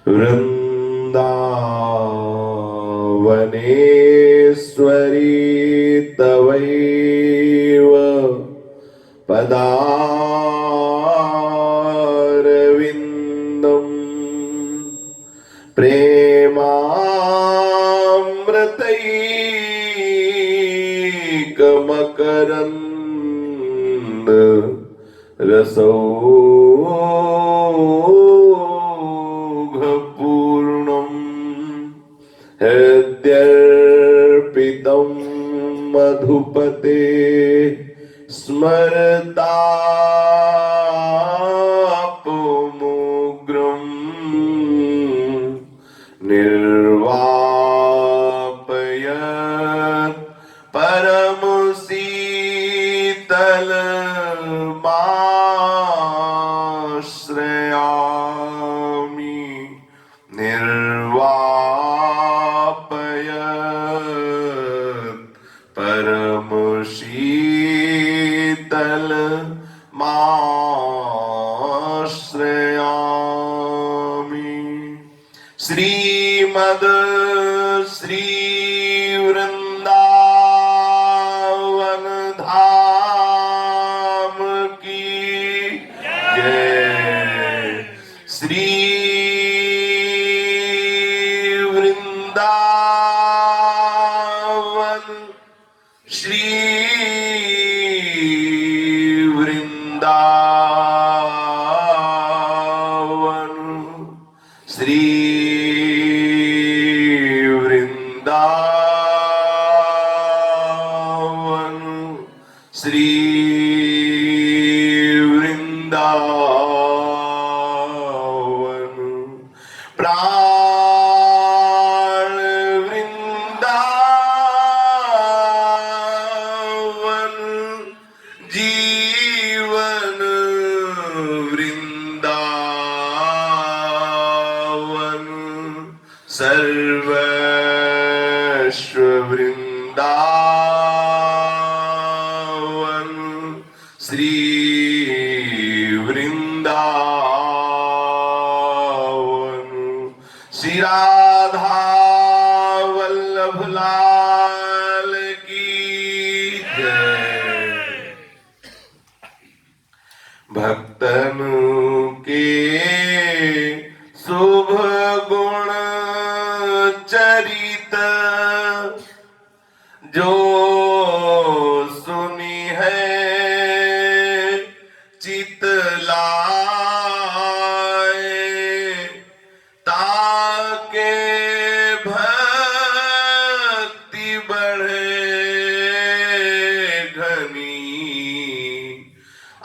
वृन्दावनेश्वरी तवैव पदारविन्दम् प्रेमामृतैकमकरन्द रसौघपूर्णम् हृद्यर्पितं मधुपते स्मरतापमुग्रम् निर्वापयत् परमशीतलमाश्रयामि निर्वापयत् परमशीतलमाश्रयामि। श्रीमद् श्री वृंदावन धाम की जय। श्री वृंदावन श्री वृंदावन श्री वृंदावन श्री वृंदावन प्राण वृंदावन जीवन वृंदावन सर्वस्व वृंदावन श्री वृंदावन। श्री राधा वल्लभ लाल की जय। भक्तन के शुभ गुण चरित जो सुनी है चित लाए ताके भक्ति बढ़े घनी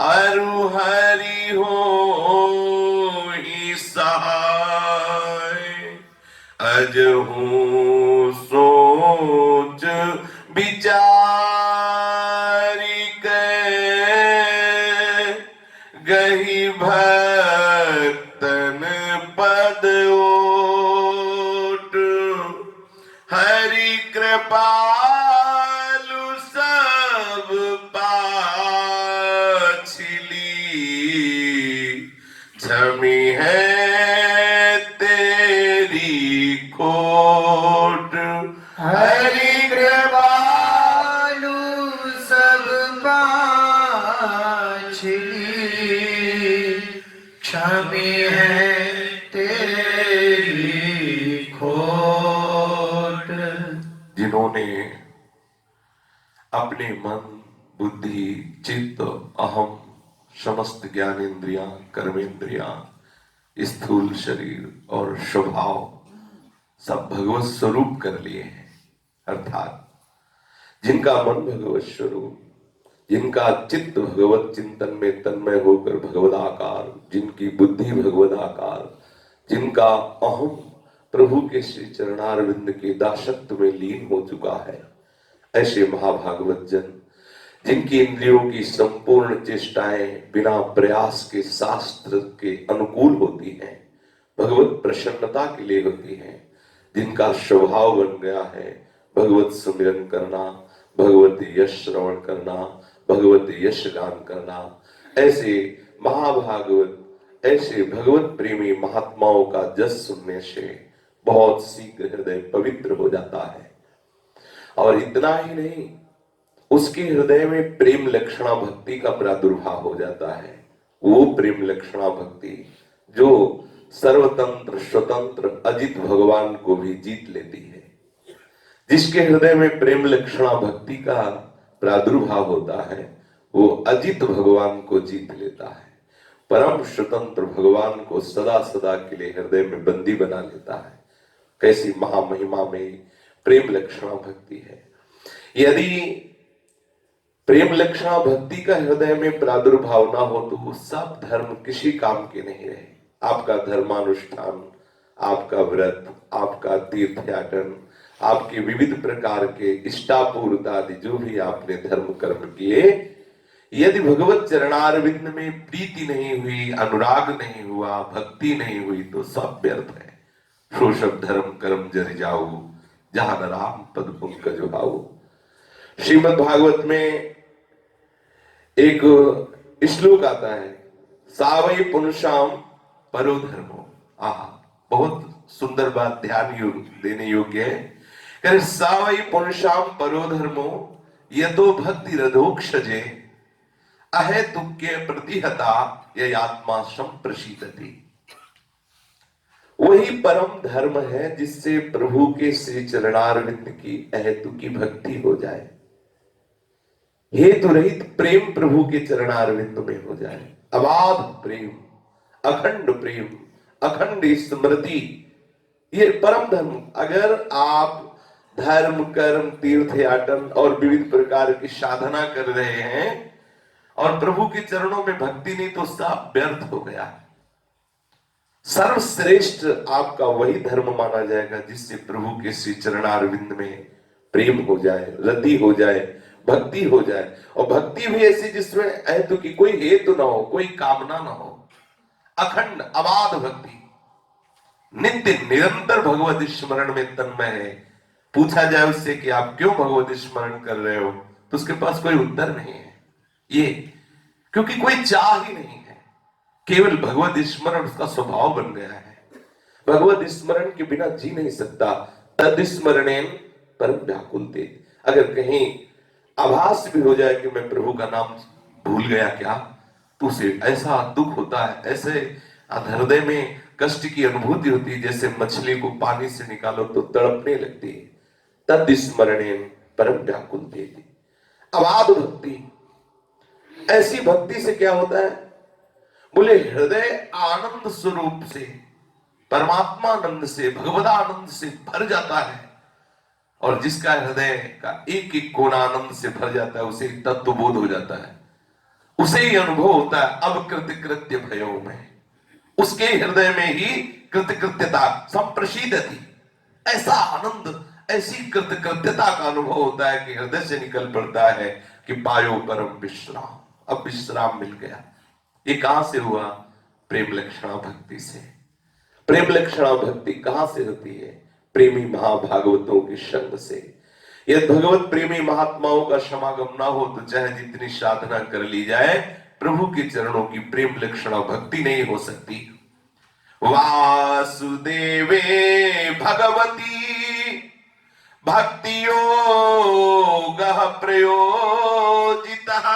अरु हरि हो ही सहाय। अजहू सोच विचारि के गही भक्तन पद ओट हरि कृपालु सब पाछली झमी है तेरी खोट। हरि कृपालु सब पाछली क्षमी है तेरी खोट। जिन्होंने अपने मन बुद्धि चित्त अहम समस्त ज्ञानेन्द्रियां कर्मेंद्रियां स्थूल शरीर और स्वभाव सब भगवत स्वरूप कर लिए हैं, अर्थात जिनका मन भगवत स्वरूप, जिनका चित्त भगवत चिंतन में तन्मय होकर भगवदाकार, जिनकी बुद्धि भगवदाकार, जिनका अहम प्रभु के श्री चरणारविंद के दासत्व में लीन हो चुका है, ऐसे महाभागवत जन जिनकी इंद्रियों की संपूर्ण चेष्टाएं बिना प्रयास के शास्त्र के अनुकूल होती हैं, भगवत प्रसन्नता के लिए होती हैं, जिनका स्वभाव बन गया है भगवत सुमिरन करना, भगवत यश श्रवण करना, भगवत यश गान करना, ऐसे महाभागवत, ऐसे भगवत प्रेमी महात्माओं का जस सुनने से बहुत शीघ्र हृदय पवित्र हो जाता है। और इतना ही नहीं, उसके हृदय में प्रेम लक्षणा भक्ति का प्रादुर्भाव हो जाता है। वो प्रेम लक्षणा भक्ति जो सर्वतंत्र स्वतंत्र अजित भगवान को भी जीत लेती है। जिसके हृदय में प्रेम लक्षणा भक्ति का प्रादुर्भाव होता है, वो अजित भगवान को जीत लेता है, परम स्वतंत्र भगवान को सदा सदा के लिए हृदय में बंदी बना लेता है। कैसी महामहिमा में प्रेम लक्षणा भक्ति है। यदि प्रेम लक्षणा भक्ति का हृदय में प्रादुर्भाव ना हो तो सब धर्म किसी काम के नहीं रहे। आपका धर्मानुष्ठान, आपका व्रत, आपका तीर्थयाटन, आपके विविध प्रकार के इष्टापूर्त आदि जो भी आपने धर्म कर्म किए, यदि भगवत चरणारविंद में प्रीति नहीं हुई, अनुराग नहीं हुआ, भक्ति नहीं हुई तो सब व्यर्थ है। सो सब धर्म कर्म जरि जाऊ, जहां न राम पद पंकज भाऊ। श्रीमद् भागवत में एक श्लोक आता है, सावई पुनशाम परो धर्मो। आहा, बहुत सुंदर बात, ध्यान देने योग्य है। कहे सावई पुनशाम परो धर्मो यतो भक्ति रधोक्षजे अहेतुक्य प्रतिहता ये आत्मा संप्रशीतति। वही परम धर्म है जिससे प्रभु के श्री चरणारविंद की अहेतु की भक्ति हो जाए, हेतु रहित प्रेम प्रभु के चरणारविंद में हो जाए। अबाध प्रेम, अखंड प्रेम, अखंड स्मृति, ये परम धर्म। अगर आप धर्म कर्म तीर्थयाटन और विविध प्रकार की साधना कर रहे हैं और प्रभु के चरणों में भक्ति नहीं, तो सब व्यर्थ हो गया। सर्वश्रेष्ठ आपका वही धर्म माना जाएगा जिससे प्रभु के श्री चरणारविंद में प्रेम हो जाए, रति हो जाए, भक्ति हो जाए। और भक्ति भी ऐसी जिसमें हेतु की कोई हेतु ना हो, कोई कामना ना हो, अखंड अबाध भक्ति, नित्य निरंतर भगवत स्मरण में तन्मय है। पूछा जाए उससे कि आप क्यों भगवत स्मरण कर रहे हो, तो उसके पास कोई उत्तर नहीं है। ये क्योंकि कोई चाह ही नहीं है, केवल भगवत स्मरण उसका स्वभाव बन गया है। भगवत स्मरण के बिना जी नहीं सकता। तद स्मरणेन परम व्याकुलते। अगर कहीं आभास भी हो जाए कि मैं प्रभु का नाम भूल गया क्या, तो उसे ऐसा दुख होता है, ऐसे हृदय में कष्ट की अनुभूति होती है, जैसे मछली को पानी से निकालो तो तड़पने लगती है। तद स्मरणेन परम व्याकुलते। अबाध भक्ति, ऐसी भक्ति से क्या होता है, बोले हृदय आनंद स्वरूप से, परमात्मा आनंद से, भगवदानंद से भर जाता है। और जिसका हृदय का एक एक कोना आनंद से भर जाता है, उसे तत्वबोध हो जाता है, उसे ही अनुभव होता है अब कृत्य भयो में। उसके हृदय में ही कृत्यता संप्रशीदति, ऐसा आनंद, ऐसी कृत्यता का अनुभव होता है कि हृदय से निकल पड़ता है कि पायो परम विश्राम, अब विश्राम मिल गया। ये कहां से हुआ? प्रेम लक्षणा भक्ति से। प्रेम लक्षणा भक्ति कहां से होती है? प्रेमी महाभागवतों के संग से। यदि भगवत प्रेमी महात्माओं का समागम ना हो तो चाहे जितनी साधना कर ली जाए, प्रभु के चरणों की प्रेम लक्षणा भक्ति नहीं हो सकती। वासुदेवे भगवती भक्ति योगः प्रयोजितः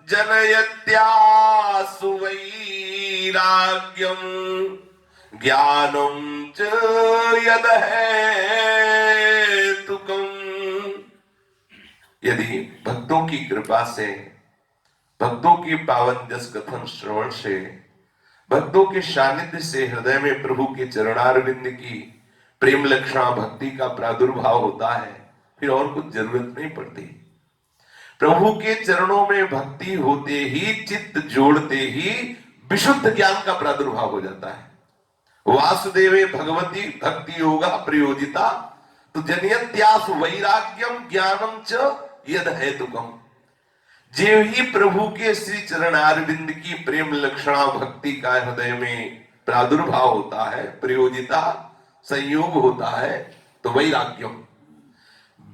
जनयत्यासु वैराग्यम ज्ञानम च यदहेतुकम्। यदि भक्तों की कृपा से, भक्तों की पावन जस कथन श्रवण से, भक्तों के सानिध्य से हृदय में प्रभु के चरणारविंद की प्रेम लक्षणा भक्ति का प्रादुर्भाव होता है, फिर और कुछ जरूरत नहीं पड़ती। प्रभु के चरणों में भक्ति होते ही, चित्त जोड़ते ही विशुद्ध ज्ञान का प्रादुर्भाव हो जाता है। वासुदेवे भगवती भक्ति योगा प्रयोजिता तो जनयत्यासु वैराग्यम ज्ञानम च यद हेतुकम। जो ही प्रभु के श्री चरणारविंद की प्रेम लक्षणा भक्ति का हृदय में प्रादुर्भाव होता है, प्रयोजिता संयोग होता है, तो वैराग्यम,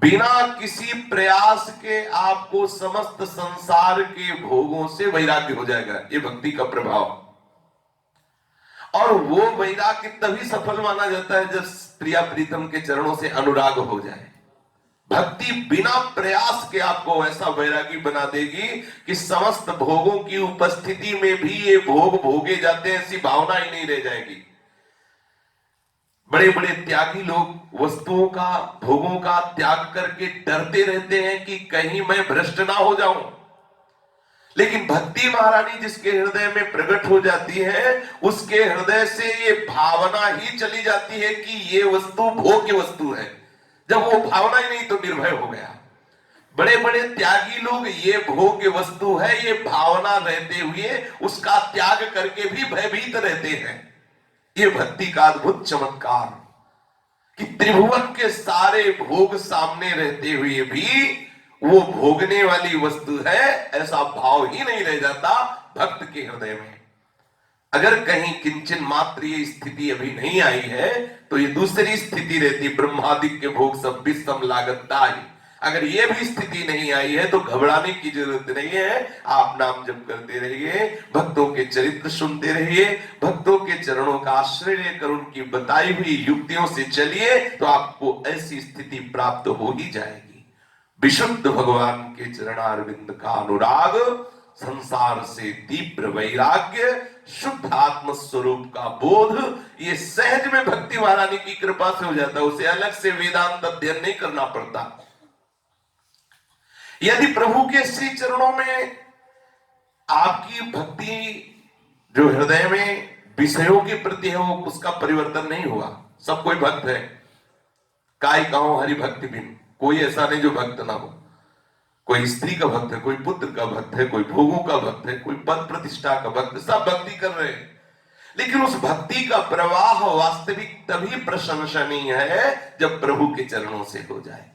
बिना किसी प्रयास के आपको समस्त संसार के भोगों से वैराग्य हो जाएगा। ये भक्ति का प्रभाव। और वो वैराग्य तभी सफल माना जाता है जब प्रिया प्रीतम के चरणों से अनुराग हो जाए। भक्ति बिना प्रयास के आपको ऐसा वैरागी बना देगी कि समस्त भोगों की उपस्थिति में भी ये भोग भोगे जाते हैं, ऐसी भावना ही नहीं रह जाएगी। बड़े बड़े त्यागी लोग वस्तुओं का, भोगों का त्याग करके डरते रहते हैं कि कहीं मैं भ्रष्ट ना हो जाऊं। लेकिन भक्ति महारानी जिसके हृदय में प्रकट हो जाती है, उसके हृदय से ये भावना ही चली जाती है कि ये वस्तु भोग्य वस्तु है। जब वो भावना ही नहीं तो निर्भय हो गया। बड़े बड़े त्यागी लोग ये भोग्य वस्तु है, ये भावना रहते हुए उसका त्याग करके भी भयभीत रहते हैं। ये भक्ति का अद्भुत चमत्कार कि त्रिभुवन के सारे भोग सामने रहते हुए भी वो भोगने वाली वस्तु है, ऐसा भाव ही नहीं रह जाता भक्त के हृदय में। अगर कहीं किंचन मात्र ये स्थिति अभी नहीं आई है तो ये दूसरी स्थिति रहती, ब्रह्मादिक के भोग सब भी सम लागता ही। अगर ये भी स्थिति नहीं आई है तो घबराने की जरूरत नहीं है। आप नाम जप करते रहिए, भक्तों के चरित्र सुनते रहिए, भक्तों के चरणों का आश्रय लेकर उनकी बताई हुई युक्तियों से चलिए तो आपको ऐसी स्थिति प्राप्त हो ही जाएगी। विशुद्ध भगवान के चरणारविंद का अनुराग, संसार से तीव्र वैराग्य, शुद्ध आत्म स्वरूप का बोध, ये सहज में भक्ति महारानी की कृपा से हो जाता है। उसे अलग से वेदांत अध्ययन नहीं करना पड़ता। यदि प्रभु के श्री चरणों में आपकी भक्ति जो हृदय में विषयों के प्रति है, वो उसका परिवर्तन नहीं हुआ। सब कोई भक्त है, काय कहो हरि भक्ति बिन, कोई ऐसा नहीं जो भक्त ना हो। कोई स्त्री का भक्त है, कोई पुत्र का भक्त है, कोई भोगों का भक्त है, कोई पद प्रतिष्ठा का भक्त, सब भक्ति कर रहे हैं। लेकिन उस भक्ति का प्रवाह वास्तविक तभी प्रशंसनीय है जब प्रभु के चरणों से हो जाए।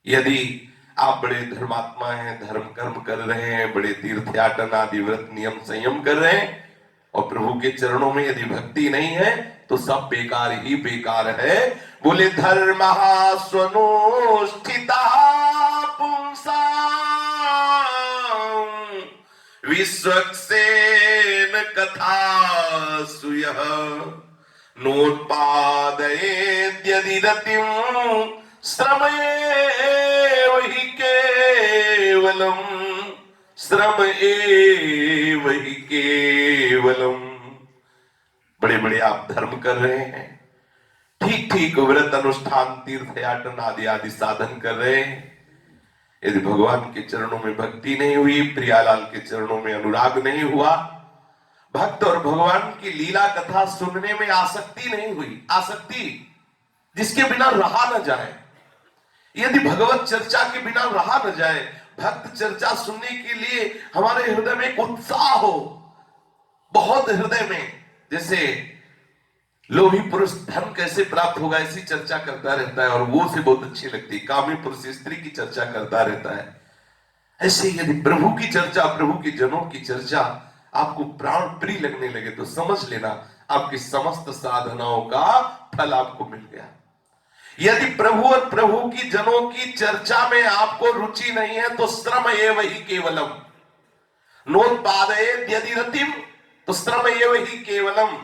यदि आप बड़े धर्मात्मा हैं, धर्म कर्म कर रहे हैं, बड़े तीर्थयाटन आदि व्रत नियम संयम कर रहे हैं, और प्रभु के चरणों में यदि भक्ति नहीं है तो सब बेकार ही बेकार है। बोले धर्म स्वनुष्ठिता पुंसा विश्वक्सेन कथा सुयः नोत्पादयेद्यदि रतिं श्रमएव हि केवलम्, श्रम एव हि केवलम्। बड़े बड़े आप धर्म कर रहे हैं, ठीक ठीक व्रत अनुष्ठान तीर्थयाटन आदि आदि साधन कर रहे हैं, यदि भगवान के चरणों में भक्ति नहीं हुई, प्रियालाल के चरणों में अनुराग नहीं हुआ, भक्त और भगवान की लीला कथा सुनने में आसक्ति नहीं हुई, आसक्ति जिसके बिना रहा न जाए, यदि भगवत चर्चा के बिना रहा न जाए, भक्त चर्चा सुनने के लिए हमारे हृदय में एक उत्साह हो, बहुत हृदय में, जैसे लोभी पुरुष धन कैसे प्राप्त होगा ऐसी चर्चा करता रहता है और वो उसे बहुत अच्छी लगती है, कामी पुरुष स्त्री की चर्चा करता रहता है। ऐसे यदि प्रभु की चर्चा, प्रभु के जनों की चर्चा आपको प्राण प्रिय लगने लगे तो समझ लेना आपकी समस्त साधनाओं का फल आपको मिल गया। यदि प्रभु और प्रभु की जनों की चर्चा में आपको रुचि नहीं है तो श्रम एव हि केवलम, नोत्पादयेद् यदि रतिम, तो श्रम एव हि केवलम।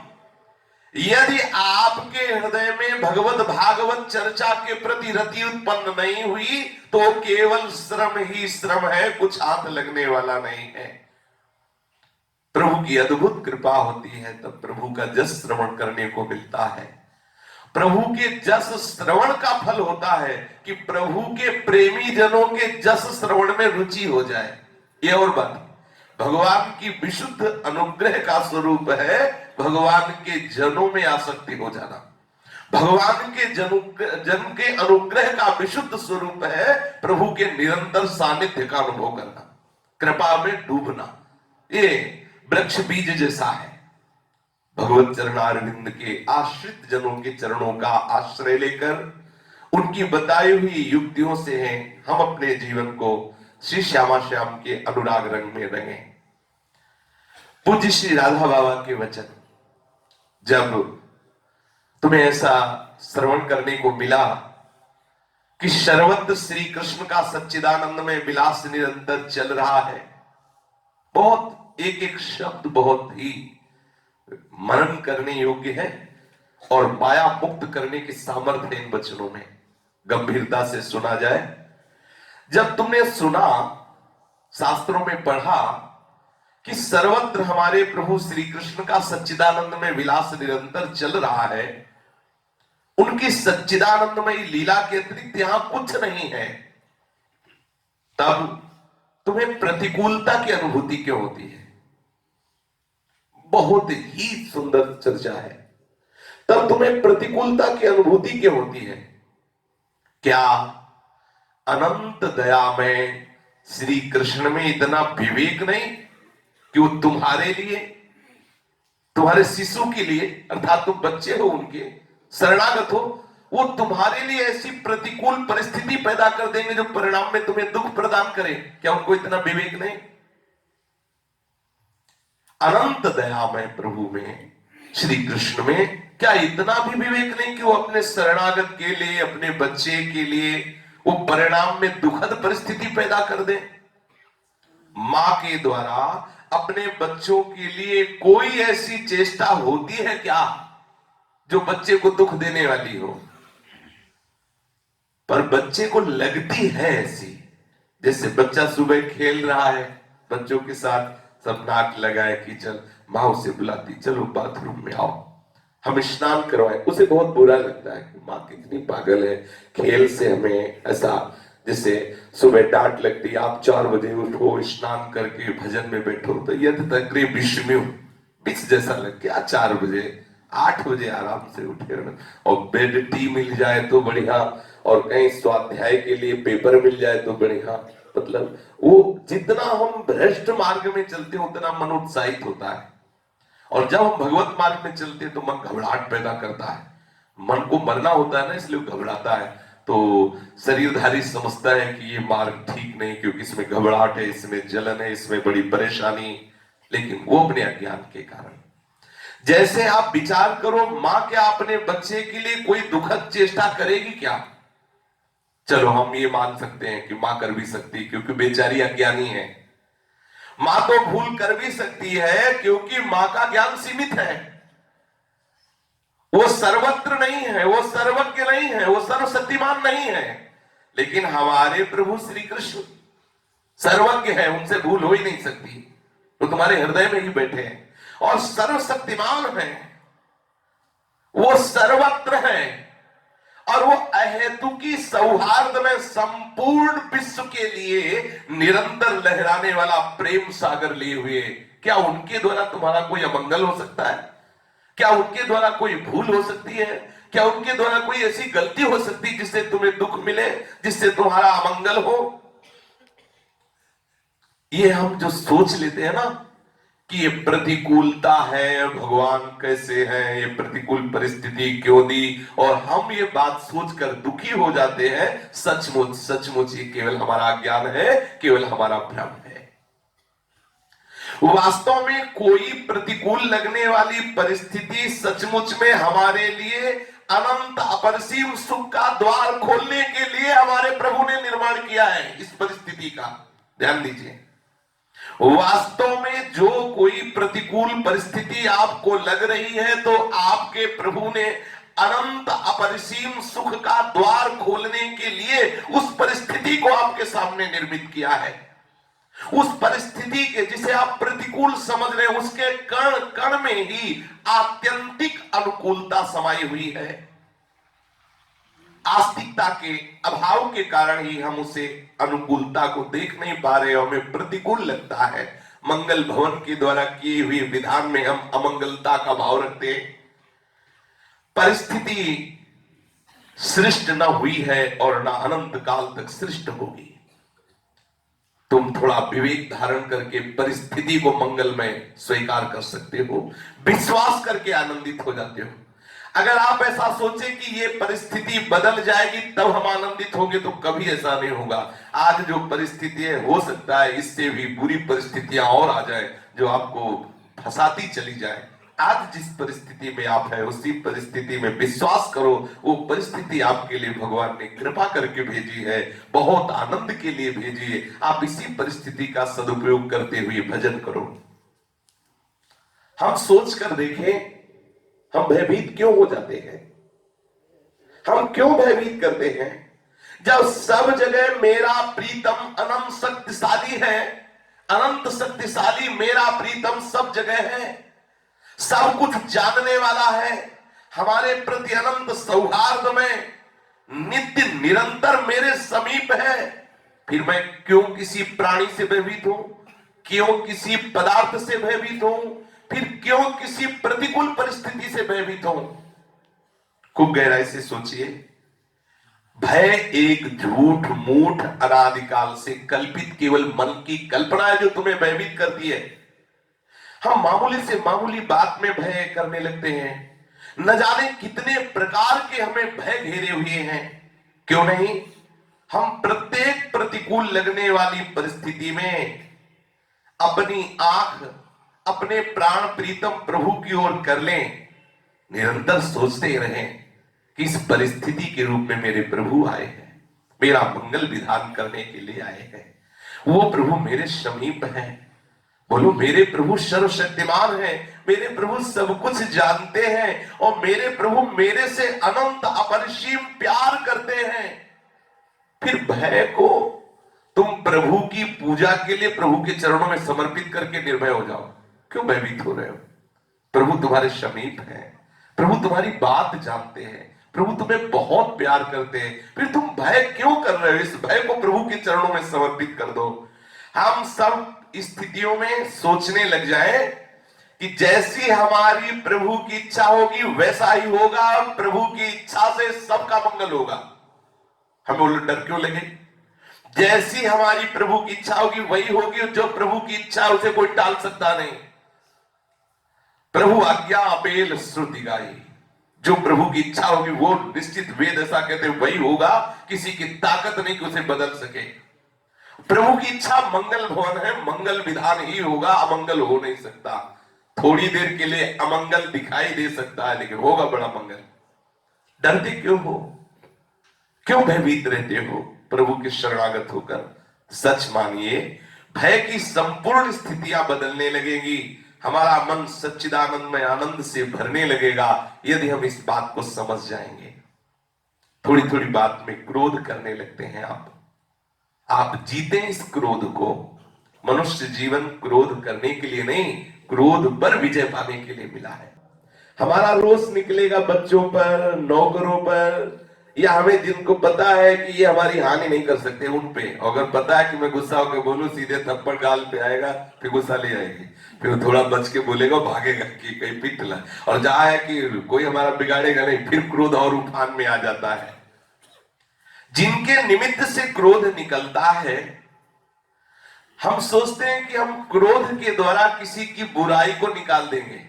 यदि आपके हृदय में भगवत भागवत चर्चा के प्रति रति उत्पन्न नहीं हुई तो केवल श्रम ही श्रम है, कुछ हाथ लगने वाला नहीं है। प्रभु की अद्भुत कृपा होती है तब प्रभु का जस श्रवण करने को मिलता है। प्रभु के जस श्रवण का फल होता है कि प्रभु के प्रेमी जनों के जस श्रवण में रुचि हो जाए। ये और बात भगवान की विशुद्ध अनुग्रह का स्वरूप है, भगवान के जनों में आसक्ति हो जाना। भगवान के जन के अनुग्रह का विशुद्ध स्वरूप है प्रभु के निरंतर सानिध्य का अनुभव करना, कृपा में डूबना। ये वृक्ष बीज जैसा है। भगवत चरणारविंद के आश्रित जनों के चरणों का आश्रय लेकर उनकी बताई हुई युक्तियों से हम अपने जीवन को श्री श्यामा श्याम के अनुराग रंग में रंगे। पूज्य श्री राधा बाबा के वचन, जब तुम्हें ऐसा श्रवण करने को मिला कि सर्वत्र श्री कृष्ण का सच्चिदानंद में विलास निरंतर चल रहा है, बहुत एक एक शब्द बहुत ही मनन करने योग्य है और माया मुक्त करने की सामर्थ्य इन वचनों में। गंभीरता से सुना जाए। जब तुमने सुना, शास्त्रों में पढ़ा कि सर्वत्र हमारे प्रभु श्री कृष्ण का सच्चिदानंद में विलास निरंतर चल रहा है, उनकी सच्चिदानंदमयी लीला के अतिरिक्त यहां कुछ नहीं है, तब तुम्हें प्रतिकूलता की अनुभूति क्यों होती है? बहुत ही सुंदर चर्चा है। तब तुम्हें प्रतिकूलता की अनुभूति क्यों होती है? क्या अनंत दया में श्री कृष्ण में इतना विवेक नहीं कि वो तुम्हारे लिए, तुम्हारे शिशु के लिए, अर्थात तुम बच्चे हो, उनके शरणागत हो, वो तुम्हारे लिए ऐसी प्रतिकूल परिस्थिति पैदा कर देंगे जो परिणाम में तुम्हें दुख प्रदान करे? क्या उनको इतना विवेक नहीं? अनंत दया में प्रभु में, श्री कृष्ण में क्या इतना भी विवेक नहीं कि वो अपने शरणागत के लिए, अपने बच्चे के लिए वो परिणाम में दुखद परिस्थिति पैदा कर दे? मां के द्वारा अपने बच्चों के लिए कोई ऐसी चेष्टा होती है क्या जो बच्चे को दुख देने वाली हो? पर बच्चे को लगती है ऐसी। जैसे बच्चा सुबह खेल रहा है, बच्चों के साथ सब नाक लगाए कि चल, माँ उसे बुलाती, चलो बाथरूम में आओ, हम स्नान करवाए, उसे बहुत बुरा लगता है कि माँ कितनी पागल है, खेल से हमें ऐसा, जैसे सुबह डांट लगती, आप 4 बजे उठो, स्नान करके भजन में बैठो, तो यद तग्रे विष्णु बिच जैसा लग गया। 4 बजे 8 बजे आराम से उठे और बेड टी मिल जाए तो बढ़िया, और कहीं स्वाध्याय के लिए पेपर मिल जाए तो बढ़िया। मतलब वो जितना हम भ्रष्ट मार्ग में चलते हैं उतना मन उत्साहित होता है, और जब हम भगवत मार्ग में चलते हैं तो मन घबराहट पैदा करता है। मन को मरना होता है ना, इसलिए घबराता है। तो शरीरधारी समझता है कि ये मार्ग ठीक नहीं, क्योंकि इसमें घबराहट है, इसमें जलन है, इसमें बड़ी परेशानी, लेकिन वो अपने अज्ञान के कारण। जैसे आप विचार करो, मां क्या अपने बच्चे के लिए कोई दुखद चेष्टा करेगी क्या? चलो हम ये मान सकते हैं कि मां कर भी सकती, क्योंकि बेचारी अज्ञानी है। मां तो भूल कर भी सकती है क्योंकि मां का ज्ञान सीमित है, वो सर्वत्र नहीं है, वो सर्वज्ञ नहीं है, वो सर्वशक्तिमान नहीं है। लेकिन हमारे प्रभु श्री कृष्ण सर्वज्ञ है, उनसे भूल हो ही नहीं सकती। वो तुम्हारे हृदय में ही बैठे हैं और सर्वशक्तिमान है, वो सर्वत्र है, और वो अहेतुकी सौहार्द में संपूर्ण विश्व के लिए निरंतर लहराने वाला प्रेम सागर लिए हुए। क्या उनके द्वारा तुम्हारा कोई अमंगल हो सकता है? क्या उनके द्वारा कोई भूल हो सकती है? क्या उनके द्वारा कोई ऐसी गलती हो सकती है जिससे तुम्हें दुख मिले, जिससे तुम्हारा अमंगल हो? ये हम जो सोच लेते हैं ना कि ये प्रतिकूलता है, भगवान कैसे हैं, ये प्रतिकूल परिस्थिति क्यों दी, और हम ये बात सोचकर दुखी हो जाते हैं, सचमुच सचमुच ये केवल हमारा ज्ञान है, केवल हमारा भ्रम है। वास्तव में कोई प्रतिकूल लगने वाली परिस्थिति सचमुच में हमारे लिए अनंत अपरिसीम सुख का द्वार खोलने के लिए हमारे प्रभु ने निर्माण किया है। इस परिस्थिति का ध्यान दीजिए। वास्तव में जो कोई प्रतिकूल परिस्थिति आपको लग रही है, तो आपके प्रभु ने अनंत अपरिसीम सुख का द्वार खोलने के लिए उस परिस्थिति को आपके सामने निर्मित किया है। उस परिस्थिति के, जिसे आप प्रतिकूल समझ रहे हैं, उसके कण कण में ही आत्यंतिक अनुकूलता समाई हुई है। आस्तिकता के अभाव के कारण ही हम उसे अनुकूलता को देख नहीं पा रहे, हमें प्रतिकूल लगता है। मंगल भवन के द्वारा किए हुए विधान में हम अमंगलता का भाव रखते हैं। परिस्थिति सृष्ट न हुई है और न अनंत काल तक सृष्ट होगी। तुम थोड़ा विवेक धारण करके परिस्थिति को मंगलमय स्वीकार कर सकते हो, विश्वास करके आनंदित हो जाते हो। अगर आप ऐसा सोचे कि ये परिस्थिति बदल जाएगी तब हम आनंदित होंगे, तो कभी ऐसा नहीं होगा। आज जो परिस्थिति है, हो सकता है इससे भी बुरी परिस्थितियां और आ जाए जो आपको फंसाती चली जाए। आज जिस परिस्थिति में आप है, उसी परिस्थिति में विश्वास करो, वो परिस्थिति आपके लिए भगवान ने कृपा करके भेजी है, बहुत आनंद के लिए भेजी है। आप इसी परिस्थिति का सदुपयोग करते हुए भजन करो। हम सोच कर देखें, हम भयभीत क्यों हो जाते हैं? हम क्यों भयभीत करते हैं? जब सब जगह मेरा प्रीतम अनंत शक्तिशाली है, अनंत शक्तिशाली मेरा प्रीतम सब जगह है, सब कुछ जानने वाला है, हमारे प्रति अनंत सौहार्द में नित्य निरंतर मेरे समीप है, फिर मैं क्यों किसी प्राणी से भयभीत हूं? क्यों किसी पदार्थ से भयभीत हूं? फिर क्यों किसी प्रतिकूल परिस्थिति से भयभीत हूं? खूब गहराई से सोचिए। भय एक झूठ मूठ अनादिकाल से कल्पित केवल मन की कल्पना है जो तुम्हें भयभीत करती है। हम मामूली से मामूली बात में भय करने लगते हैं। न जाने कितने प्रकार के हमें भय घेरे हुए हैं। क्यों नहीं हम प्रत्येक प्रतिकूल लगने वाली परिस्थिति में अपनी आंख अपने प्राण प्रीतम प्रभु की ओर कर लें, निरंतर सोचते रहें कि इस परिस्थिति के रूप में मेरे प्रभु आए हैं, मेरा मंगल विधान करने के लिए आए हैं। वो प्रभु मेरे समीप हैं। बोलो, मेरे प्रभु सर्वशक्तिमान हैं, मेरे प्रभु सब कुछ जानते हैं और मेरे प्रभु मेरे से अनंत अपरिसीम प्यार करते हैं। फिर भय को तुम प्रभु की पूजा के लिए प्रभु के चरणों में समर्पित करके निर्भय हो जाओ। क्यों भयभीत हो रहे हो? प्रभु तुम्हारे समीप हैं, प्रभु तुम्हारी बात जानते हैं, प्रभु तुम्हें बहुत प्यार करते हैं। फिर तुम भय क्यों कर रहे हो? इस भय को प्रभु के चरणों में समर्पित कर दो। हम सब स्थितियों में सोचने लग जाए कि जैसी हमारी प्रभु की इच्छा होगी वैसा ही होगा, प्रभु की इच्छा से सबका मंगल होगा। हमें उल्टा डर क्यों लगे? जैसी हमारी प्रभु की इच्छा होगी वही होगी, जो प्रभु की इच्छा उसे कोई टाल सकता नहीं। प्रभु आज्ञा अपेल श्रुति गाई, जो प्रभु की इच्छा होगी वो निश्चित वेद ऐसा कहते वही होगा, किसी की ताकत नहीं कि उसे बदल सके। प्रभु की इच्छा मंगल भवन है, मंगल विधान ही होगा, अमंगल हो नहीं सकता। थोड़ी देर के लिए अमंगल दिखाई दे सकता है लेकिन होगा बड़ा मंगल। डरते क्यों हो? क्यों भयभीत रहते हो? प्रभु के शरणागत होकर सच मानिए, भय की संपूर्ण स्थितियां बदलने लगेगी। हमारा मन सच्चिदानंद में आनंद से भरने लगेगा यदि हम इस बात को समझ जाएंगे। थोड़ी थोड़ी बात में क्रोध करने लगते हैं आप जीते इस क्रोध को। मनुष्य जीवन क्रोध करने के लिए नहीं, क्रोध पर विजय पाने के लिए मिला है। हमारा रोष निकलेगा बच्चों पर, नौकरों पर, या हमें जिनको पता है कि ये हमारी हानि नहीं कर सकते उन पे। अगर पता है कि मैं गुस्सा होकर बोलूं सीधे थप्पड़ गाल पे आएगा, फिर गुस्सा ले आएगी, फिर थोड़ा बच के बोलेगा, भागेगा कि कहीं पीट ला। और जहां है कि कोई हमारा बिगाड़ेगा नहीं, फिर क्रोध और उफान में आ जाता है। जिनके निमित्त से क्रोध निकलता है, हम सोचते हैं कि हम क्रोध के द्वारा किसी की बुराई को निकाल देंगे,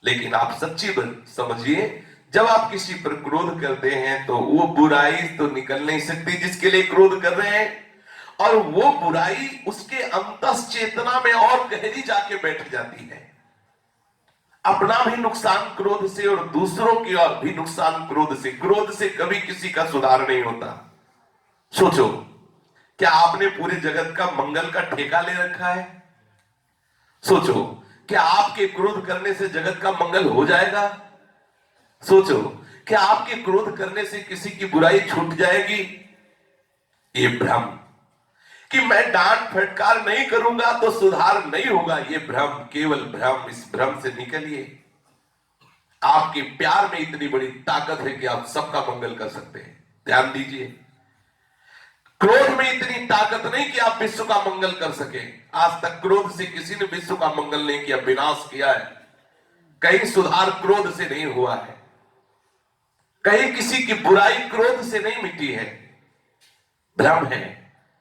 लेकिन आप सच्ची समझिए, जब आप किसी पर क्रोध करते हैं तो वो बुराई तो निकल नहीं सकती जिसके लिए क्रोध कर रहे हैं, और वो बुराई उसके अंतस चेतना में और गहरी जाके बैठ जाती है। अपना भी नुकसान क्रोध से और दूसरों की और भी नुकसान क्रोध से। क्रोध से कभी किसी का सुधार नहीं होता। सोचो, क्या आपने पूरे जगत का मंगल का ठेका ले रखा है? सोचो, क्या आपके क्रोध करने से जगत का मंगल हो जाएगा? सोचो, क्या आपके क्रोध करने से किसी की बुराई छूट जाएगी? ये भ्रम कि मैं डांट फटकार नहीं करूंगा तो सुधार नहीं होगा, ये भ्रम, केवल भ्रम। इस भ्रम से निकलिए। आपके प्यार में इतनी बड़ी ताकत है कि आप सबका मंगल कर सकते हैं। ध्यान दीजिए, क्रोध में इतनी ताकत नहीं कि आप विश्व का मंगल कर सके। आज तक क्रोध से किसी ने विश्व का मंगल नहीं किया, विनाश किया है। कहीं सुधार क्रोध से नहीं हुआ है, कहीं किसी की बुराई क्रोध से नहीं मिटी है। भ्रम है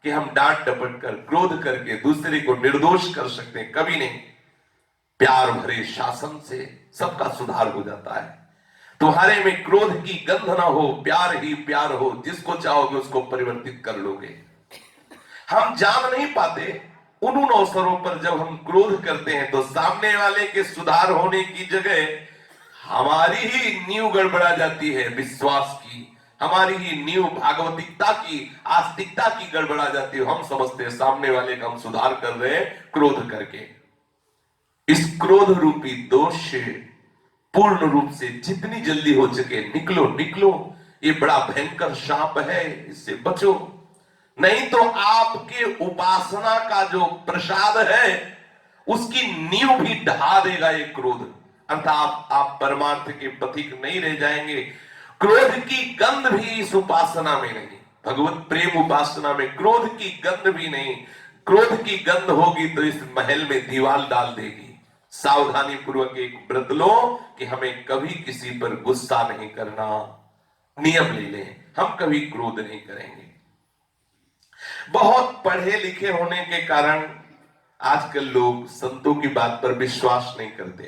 कि हम डांट डपट कर, क्रोध करके दूसरे को निर्दोष कर सकते हैं, कभी नहीं। प्यार भरे शासन से सबका सुधार हो जाता है। तुम्हारे में क्रोध की गंध ना हो, प्यार ही प्यार हो, जिसको चाहोगे उसको परिवर्तित कर लोगे। हम जान नहीं पाते उन अवसरों पर जब हम क्रोध करते हैं तो सामने वाले के सुधार होने की जगह हमारी ही नींव गड़बड़ा जाती है। विश्वास की, हमारी ही नींव भागवतिकता की, आस्तिकता की गड़बड़ा जाती है। हम समझते हैं सामने वाले का हम सुधार कर रहे हैं क्रोध करके। इस क्रोध रूपी दोष से पूर्ण रूप से जितनी जल्दी हो सके निकलो निकलो। ये बड़ा भयंकर शाप है, इससे बचो, नहीं तो आपके उपासना का जो प्रसाद है उसकी नींव भी ढा देगा ये क्रोध। अर्थात आप परमार्थ के पथिक नहीं रह जाएंगे। क्रोध की गंध भी इस उपासना में नहीं, भगवत प्रेम उपासना में क्रोध की गंध भी नहीं। क्रोध की गंध होगी तो इस महल में दीवार डाल देगी। सावधानी पूर्वक एक व्रत लो कि हमें कभी किसी पर गुस्सा नहीं करना, नियम ले लें, हम कभी क्रोध नहीं करेंगे। बहुत पढ़े लिखे होने के कारण आजकल लोग संतों की बात पर विश्वास नहीं करते,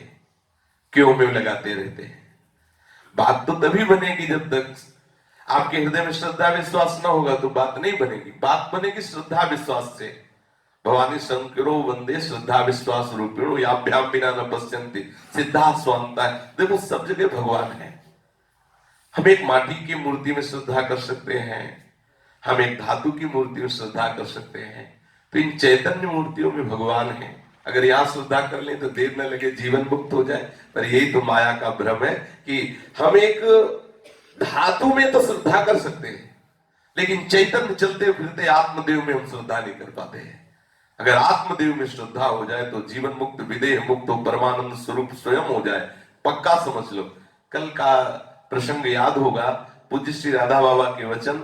क्यों में लगाते रहते हैं। बात तो तभी बनेगी जब तक आपके हृदय में श्रद्धा विश्वास न होगा, तो बात नहीं बनेगी। बात बनेगी श्रद्धा विश्वास से। भवानी शंकरो वंदे श्रद्धा विश्वास रूपिणो याभ्याम बिना न पश्यन्ति सिद्धा स्वांता। देखो सब जगह भगवान है। हम एक माटी की मूर्ति में श्रद्धा कर सकते हैं, हम एक धातु की मूर्ति में श्रद्धा कर सकते हैं, तो इन चैतन्य मूर्तियों में भगवान है। अगर यहां श्रद्धा कर ले तो देर न लगे, जीवन मुक्त हो जाए। पर यही तो माया का भ्रम है कि हम एक धातु में तो श्रद्धा कर सकते हैं, लेकिन चैतन्य चलते फिरते आत्मदेव में हम श्रद्धा नहीं कर पाते हैं। अगर आत्मदेव में श्रद्धा हो जाए तो जीवन मुक्त, विदेह मुक्त, परमानंद स्वरूप स्वयं हो जाए, पक्का समझ लो। कल का प्रसंग याद होगा, पूज्य श्री राधा बाबा के वचन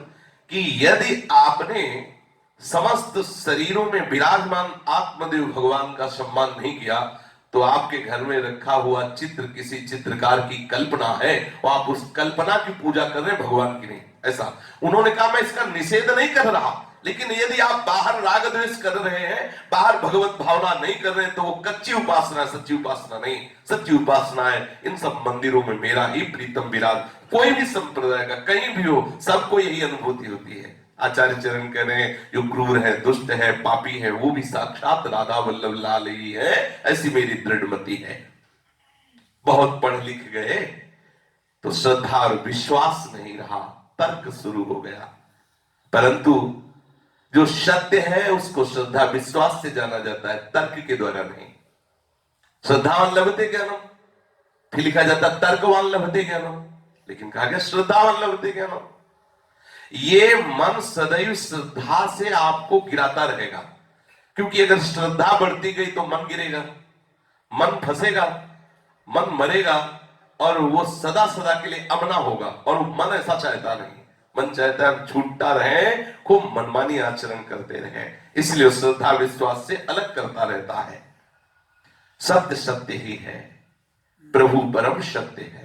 कि यदि आपने समस्त शरीरों में विराजमान आत्मदेव भगवान का सम्मान नहीं किया तो आपके घर में रखा हुआ चित्र किसी चित्रकार की कल्पना है और आप उस कल्पना की पूजा कर रहे हैं, भगवान की नहीं। ऐसा उन्होंने कहा। मैं इसका निषेध नहीं कर रहा, लेकिन यदि आप बाहर राग द्वेष कर रहे हैं, बाहर भगवत भावना नहीं कर रहे हैं, तो वो कच्ची उपासना है, सच्ची उपासना नहीं। सच्ची उपासना है इन सब मंदिरों में मेरा ही प्रीतम विराज। कोई भी संप्रदाय का कहीं भी हो, सबको यही अनुभूति होती है। आचार्य चरण कह रहे हैं जो क्रूर है, दुष्ट है, पापी है, वो भी साक्षात राधा वल्लभ लाल ही है, ऐसी मेरी दृढ़मति है। बहुत पढ़ लिख गए तो श्रद्धा और विश्वास नहीं रहा, तर्क शुरू हो गया। परंतु जो सत्य है उसको श्रद्धा विश्वास से जाना जाता है, तर्क के द्वारा नहीं। श्रद्धावान लभते ज्ञानम, फिर लिखा जाता तर्कवान लभते ज्ञानम, लेकिन कहा गया श्रद्धावान लभते ज्ञानम। ये मन सदैव श्रद्धा से आपको गिराता रहेगा, क्योंकि अगर श्रद्धा बढ़ती गई तो मन गिरेगा, मन फंसेगा, मन मरेगा और वो सदा सदा के लिए अमना होगा। और मन ऐसा चाहता नहीं, मन चाहता है छूटता रहे, खूब मनमानी आचरण करते रहे, इसलिए श्रद्धा विश्वास से अलग करता रहता है। सत्य सत्य ही है, प्रभु परम सत्य है।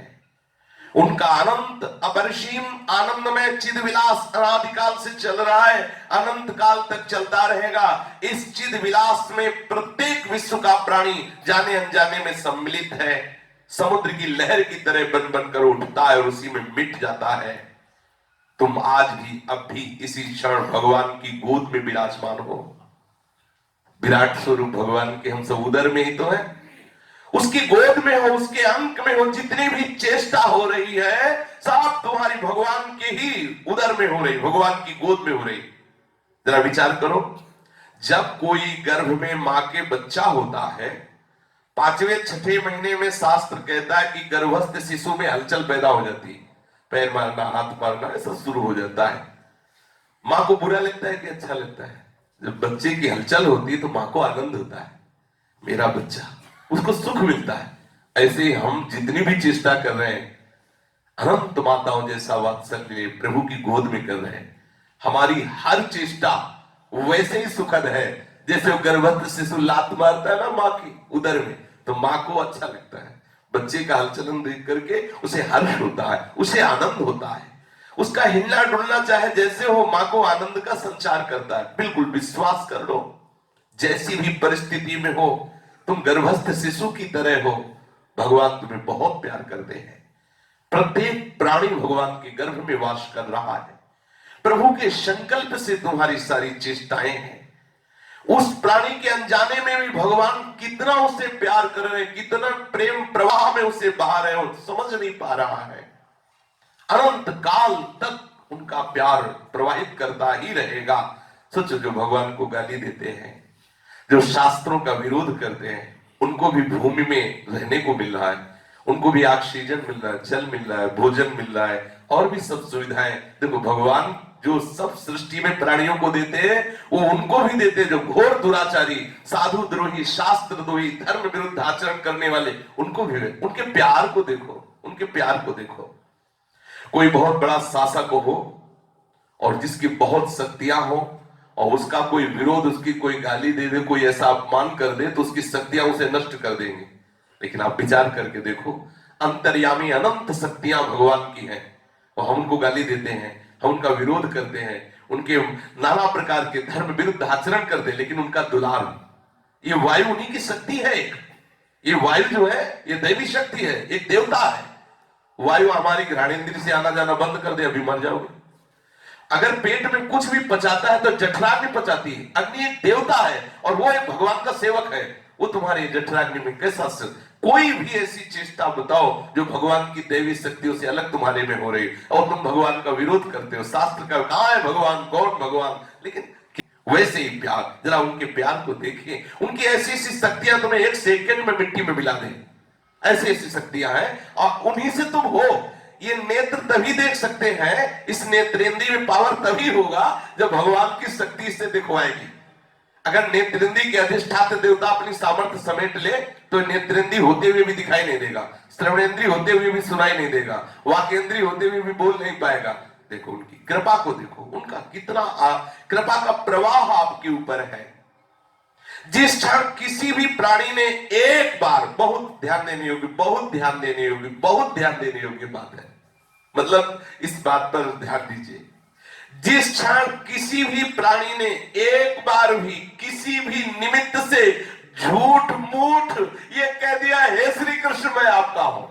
उनका अनंत अपरिसीम आनंदमय चिद विलास अनादिकाल से चल रहा है, अनंत काल तक चलता रहेगा। इस चिद विलास में प्रत्येक विश्व का प्राणी जाने अनजाने में सम्मिलित है, समुद्र की लहर की तरह बन बनकर उठता है और उसी में मिट जाता है। तुम आज भी अब भी इसी क्षण भगवान की गोद में विराजमान हो। विराट स्वरूप भगवान के हम सब उदर में ही तो है, उसकी गोद में हो, उसके अंक में हो। जितनी भी चेष्टा हो रही है सब तुम्हारी भगवान के ही उदर में हो रही, भगवान की गोद में हो रही। जरा विचार करो, जब कोई गर्भ में मां के बच्चा होता है, 5वें 6ठे महीने में शास्त्र कहता है कि गर्भस्थ शिशु में हलचल पैदा हो जाती है, पैर मारना, हाथ मारना, ऐसा शुरू हो जाता है। मां को बुरा लगता है कि अच्छा लगता है? जब बच्चे की हलचल होती है तो मां को आनंद होता है, मेरा बच्चा, उसको सुख मिलता है। ऐसे ही हम जितनी भी चेष्टा कर रहे हैं, अनंत माताओं जैसा वात्सल्य प्रभु की गोद में कर रहे हैं। हमारी हर चेष्टा वैसे ही सुखद है जैसे वो गर्भस्थ शिशु लात मारता है ना मां की उदर में, तो मां को अच्छा लगता है। बच्चे का हलचलन देख करके उसे हर्ष होता है, उसे आनंद होता है, उसका हिलना डुलना चाहे जैसे हो, मां को आनंद का संचार करता है। बिल्कुल विश्वास कर लो, जैसी भी परिस्थिति में हो तुम गर्भस्थ शिशु की तरह हो, भगवान तुम्हें बहुत प्यार करते हैं। प्रत्येक प्राणी भगवान के गर्भ में वास कर रहा है। प्रभु के संकल्प से तुम्हारी सारी चेष्टाएं हैं। उस प्राणी के अनजाने में भी भगवान कितना उसे प्यार कर रहे हैं, कितना प्रेम प्रवाह में उसे बहा रहे हो, समझ नहीं पा रहा है। अनंत काल तक उनका प्यार प्रवाहित करता ही रहेगा। सोचो, जो भगवान को गाली देते हैं, जो शास्त्रों का विरोध करते हैं, उनको भी भूमि में रहने को मिल रहा है, उनको भी ऑक्सीजन मिल रहा है, जल मिल रहा है, भोजन मिल रहा है और भी सब सुविधाएं। देखो भगवान जो सब सृष्टि में प्राणियों को देते हैं वो उनको भी देते हैं जो घोर दुराचारी, साधु द्रोही, शास्त्र द्रोही, धर्म विरुद्ध आचरण करने वाले, उनको भी। उनके प्यार को देखो, उनके प्यार को देखो। कोई बहुत बड़ा शासक हो और जिसकी बहुत शक्तियां हो और उसका कोई विरोध, उसकी कोई गाली दे दे, कोई ऐसा अपमान कर दे तो उसकी शक्तियां उसे नष्ट कर देंगे। लेकिन आप विचार करके देखो, अंतर्यामी अनंत शक्तियां भगवान की हैं और हम उनको गाली देते हैं, हम उनका विरोध करते हैं, उनके नाना प्रकार के धर्म विरुद्ध आचरण करते हैं, लेकिन उनका दुलार, ये वायु उन्हीं की शक्ति है। एक ये वायु जो है ये दैवी शक्ति है, एक देवता है। वायु हमारी घ्राणेंद्रिय से आना जाना बंद कर दे, अभी मर जाओगे। अगर पेट में कुछ भी पचाता है तो जठराग्नि पचाती है। अग्नि एक देवता है और वो एक भगवान का सेवक है। वो तुम्हारे जठराग्नि में कैसा कोई भी ऐसी चेष्टा बताओ जो भगवान की दैवी शक्तियों से अलग तुम्हारे में हो रही और तुम भगवान का विरोध करते हो। शास्त्र का कहां है भगवान, कौन भगवान? लेकिन वैसे ही प्यार, जरा उनके प्यार को देखिए। उनकी ऐसी ऐसी शक्तियां तुम्हें एक सेकंड में मिट्टी में मिला दें, ऐसी ऐसी शक्तियां हैं और उन्हीं से तुम हो। ये नेत्र तभी देख सकते हैं, इस नेत्रेंद्रिय में पावर तभी होगा जब भगवान की शक्ति इससे दिखवाएगी। अगर नेत्रेंद्रिय के अधिष्ठात्र देवता अपनी सामर्थ्य समेट ले तो नेत्रेंद्रिय होते हुए भी दिखाई नहीं देगा, श्रवणेंद्रिय होते हुए भी सुनाई नहीं देगा, वाकेंद्रिय होते हुए भी बोल नहीं पाएगा। देखो उनकी कृपा को देखो, उनका कितना कृपा का प्रवाह आपके ऊपर है। जिस क्षण किसी भी प्राणी ने एक बार, बहुत ध्यान देने योग्य, बहुत ध्यान देने योग्य, बहुत ध्यान देने योग्य बात है, मतलब इस बात पर ध्यान दीजिए। जिस क्षण किसी भी प्राणी ने एक बार भी किसी भी निमित्त से झूठ मूठ ये कह दिया हे श्री कृष्ण मैं आपका हूं,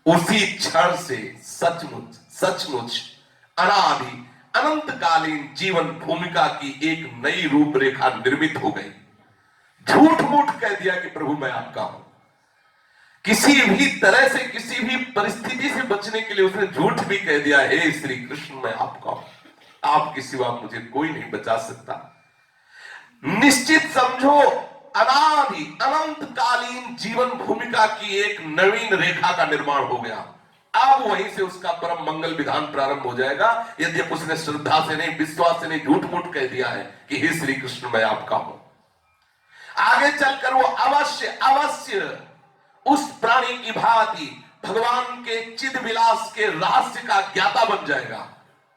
उसी क्षण से सचमुच सचमुच अनादि अनंतकालीन जीवन भूमिका की एक नई रूपरेखा निर्मित हो गई। झूठ मूठ कह दिया कि प्रभु मैं आपका हूं। किसी भी तरह से, किसी भी परिस्थिति से बचने के लिए उसने झूठ भी कह दिया हे श्री कृष्ण मैं आपका हूं, आपके सिवा मुझे कोई नहीं बचा सकता। निश्चित समझो अनादि अनंतकालीन जीवन भूमिका की एक नवीन रेखा का निर्माण हो गया। अब वहीं से उसका परम मंगल विधान प्रारंभ हो जाएगा। यदि उसने श्रद्धा से नहीं, विश्वास से नहीं, झूठ मूठ कह दिया है कि हे श्री कृष्ण मैं आपका हूं, आगे चलकर वो अवश्य अवश्य उस प्राणी की भांति भगवान के चिद विलास के रहस्य का ज्ञाता बन जाएगा,